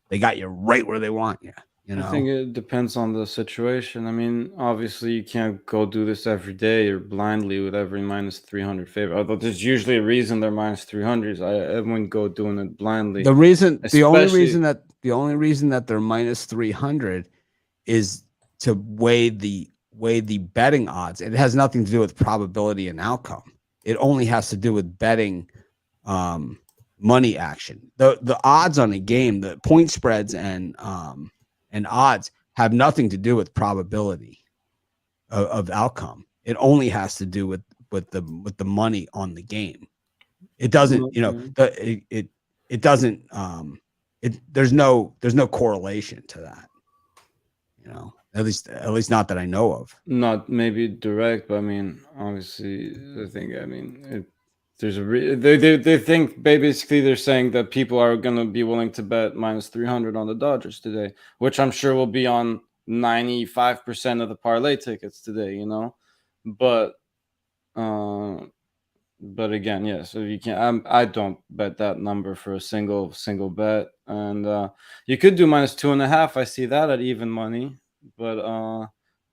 A: They got you right where they want you.
D: I think it depends on the situation. I mean, obviously, you can't go do this every day or blindly with every -300 favor. Although there's usually a reason they're -300s. I wouldn't go doing it blindly.
A: The only reason that they're -300 is to weigh the betting odds. It has nothing to do with probability and outcome. It only has to do with betting money action. The odds on a game, the point spreads and odds have nothing to do with probability of outcome. It only has to do with the money on the game. It doesn't, it doesn't. There's no correlation to that. At least not that I know of.
D: Not maybe direct, but I mean, obviously, there's they think basically they're saying that people are going to be willing to bet -300 on the Dodgers today, which I'm sure will be on 95% of the parlay tickets today, but again, yeah, so you can't, I don't bet that number for a single bet. And you could do -2.5. I see that at even money, but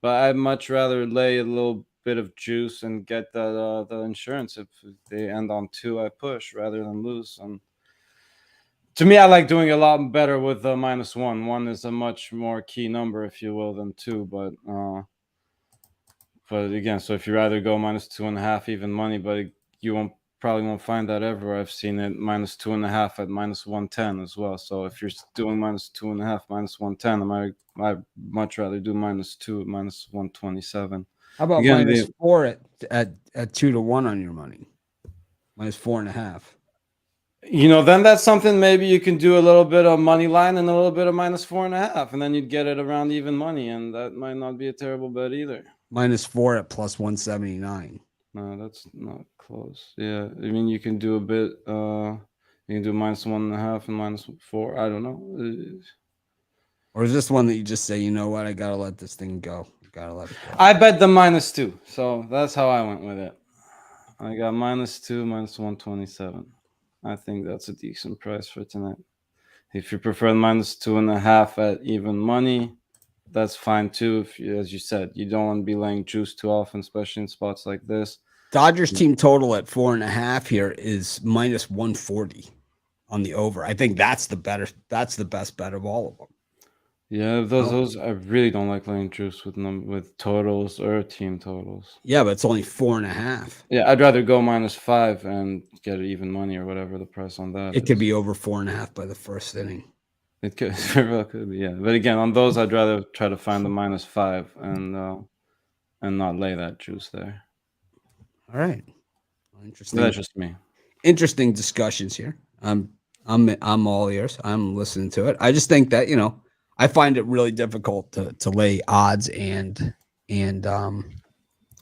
D: I'd much rather lay a little bit of juice and get the insurance. If they end on 2, I push rather than lose. And to me, I like doing a lot better with the -1. 1 is a much more key number, if you will, than 2. But again, so if you rather go -2.5 even money, but you probably won't find that everywhere. I've seen it -2.5 at -110 as well. So if you're doing -2.5, -110, I'd much rather do -2 at -127.
A: How about
D: Again,
A: -4 at 2 to 1 on your money? -4.5.
D: Then that's something maybe you can do a little bit of money line and a little bit of -4.5, and then you'd get it around even money, and that might not be a terrible bet either.
A: -4 at +179.
D: No, that's not close. Yeah, I mean, you can do a bit. You can do -1.5 and -4. I don't know.
A: Or is this one that you just say, you know what, I gotta let this thing go. Gotta let it go.
D: I bet the -2, so that's how I went with it. I got -2, -127. I think that's a decent price for tonight. If you prefer -2.5 at even money, that's fine too. If you, as you said, you don't want to be laying juice too often, especially in spots like this.
A: Dodgers team total at 4.5 here is -140 on the over. I think that's the best bet of all of them.
D: Yeah, those I really don't like laying juice with totals or team totals.
A: Yeah, but it's only 4.5.
D: Yeah, I'd rather go -5 and get even money or whatever the price on that
A: It could
D: is.
A: be over 4.5 by the first inning.
D: It could, very well could be, yeah. But again, on those, I'd rather try to find the -5 and not lay that juice there.
A: All right. Interesting.
D: That's just me.
A: Interesting discussions here. I'm all ears. I'm listening to it. I just think that, I find it really difficult to lay odds and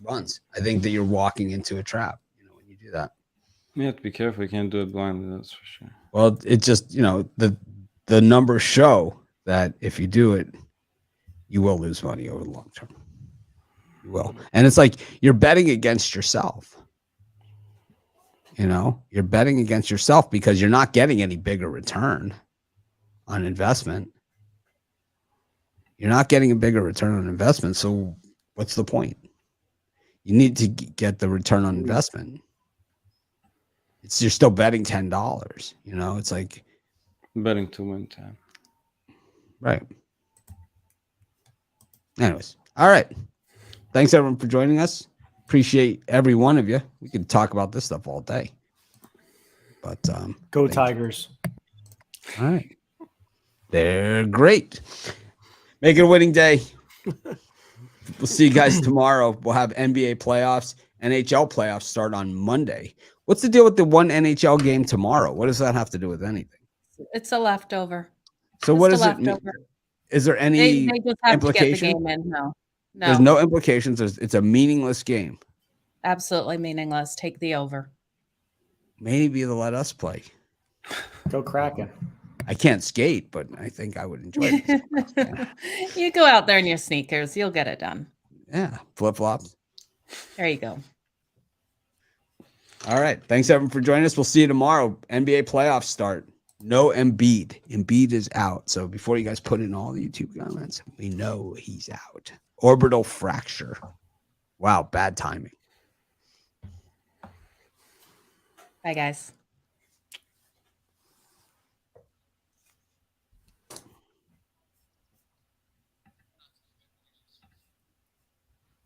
A: runs. I think that you're walking into a trap, when you do that.
D: You have to be careful. You can't do it blindly, that's for sure.
A: Well, it just, the numbers show that if you do it, you will lose money over the long term. You will. And it's like you're betting against yourself. You're betting against yourself because you're not getting any bigger return on investment. You're not getting a bigger return on investment. So what's the point? You need to get the return on investment. You're still betting $10. It's like
D: betting to win 10.
A: Right. Anyways. All right. Thanks everyone for joining us. Appreciate every one of you. We could talk about this stuff all day. But
C: go Tigers.
A: All right. They're great. Make it a winning day. We'll see you guys tomorrow. We'll have NBA playoffs. NHL playoffs start on Monday. What's the deal with the one NHL game tomorrow? What does that have to do with anything?
B: It's a leftover.
A: So
B: Just
A: what
B: a
A: does it mean?
B: leftover.
A: Is there any
B: They just have
A: implication?
B: to get the game in. No.
A: There's no implications. It's a meaningless game.
B: Absolutely meaningless. Take the over.
A: Maybe they'll let us play.
C: Go Kraken.
A: I can't skate, but I think I would enjoy it. Yeah.
B: You go out there in your sneakers. You'll get it done.
A: Yeah, flip-flops.
B: There you go.
A: All right. Thanks, everyone, for joining us. We'll see you tomorrow. NBA playoffs start. No Embiid. Embiid is out. So before you guys put in all the YouTube comments, we know he's out. Orbital fracture. Wow, bad timing.
B: Bye, guys.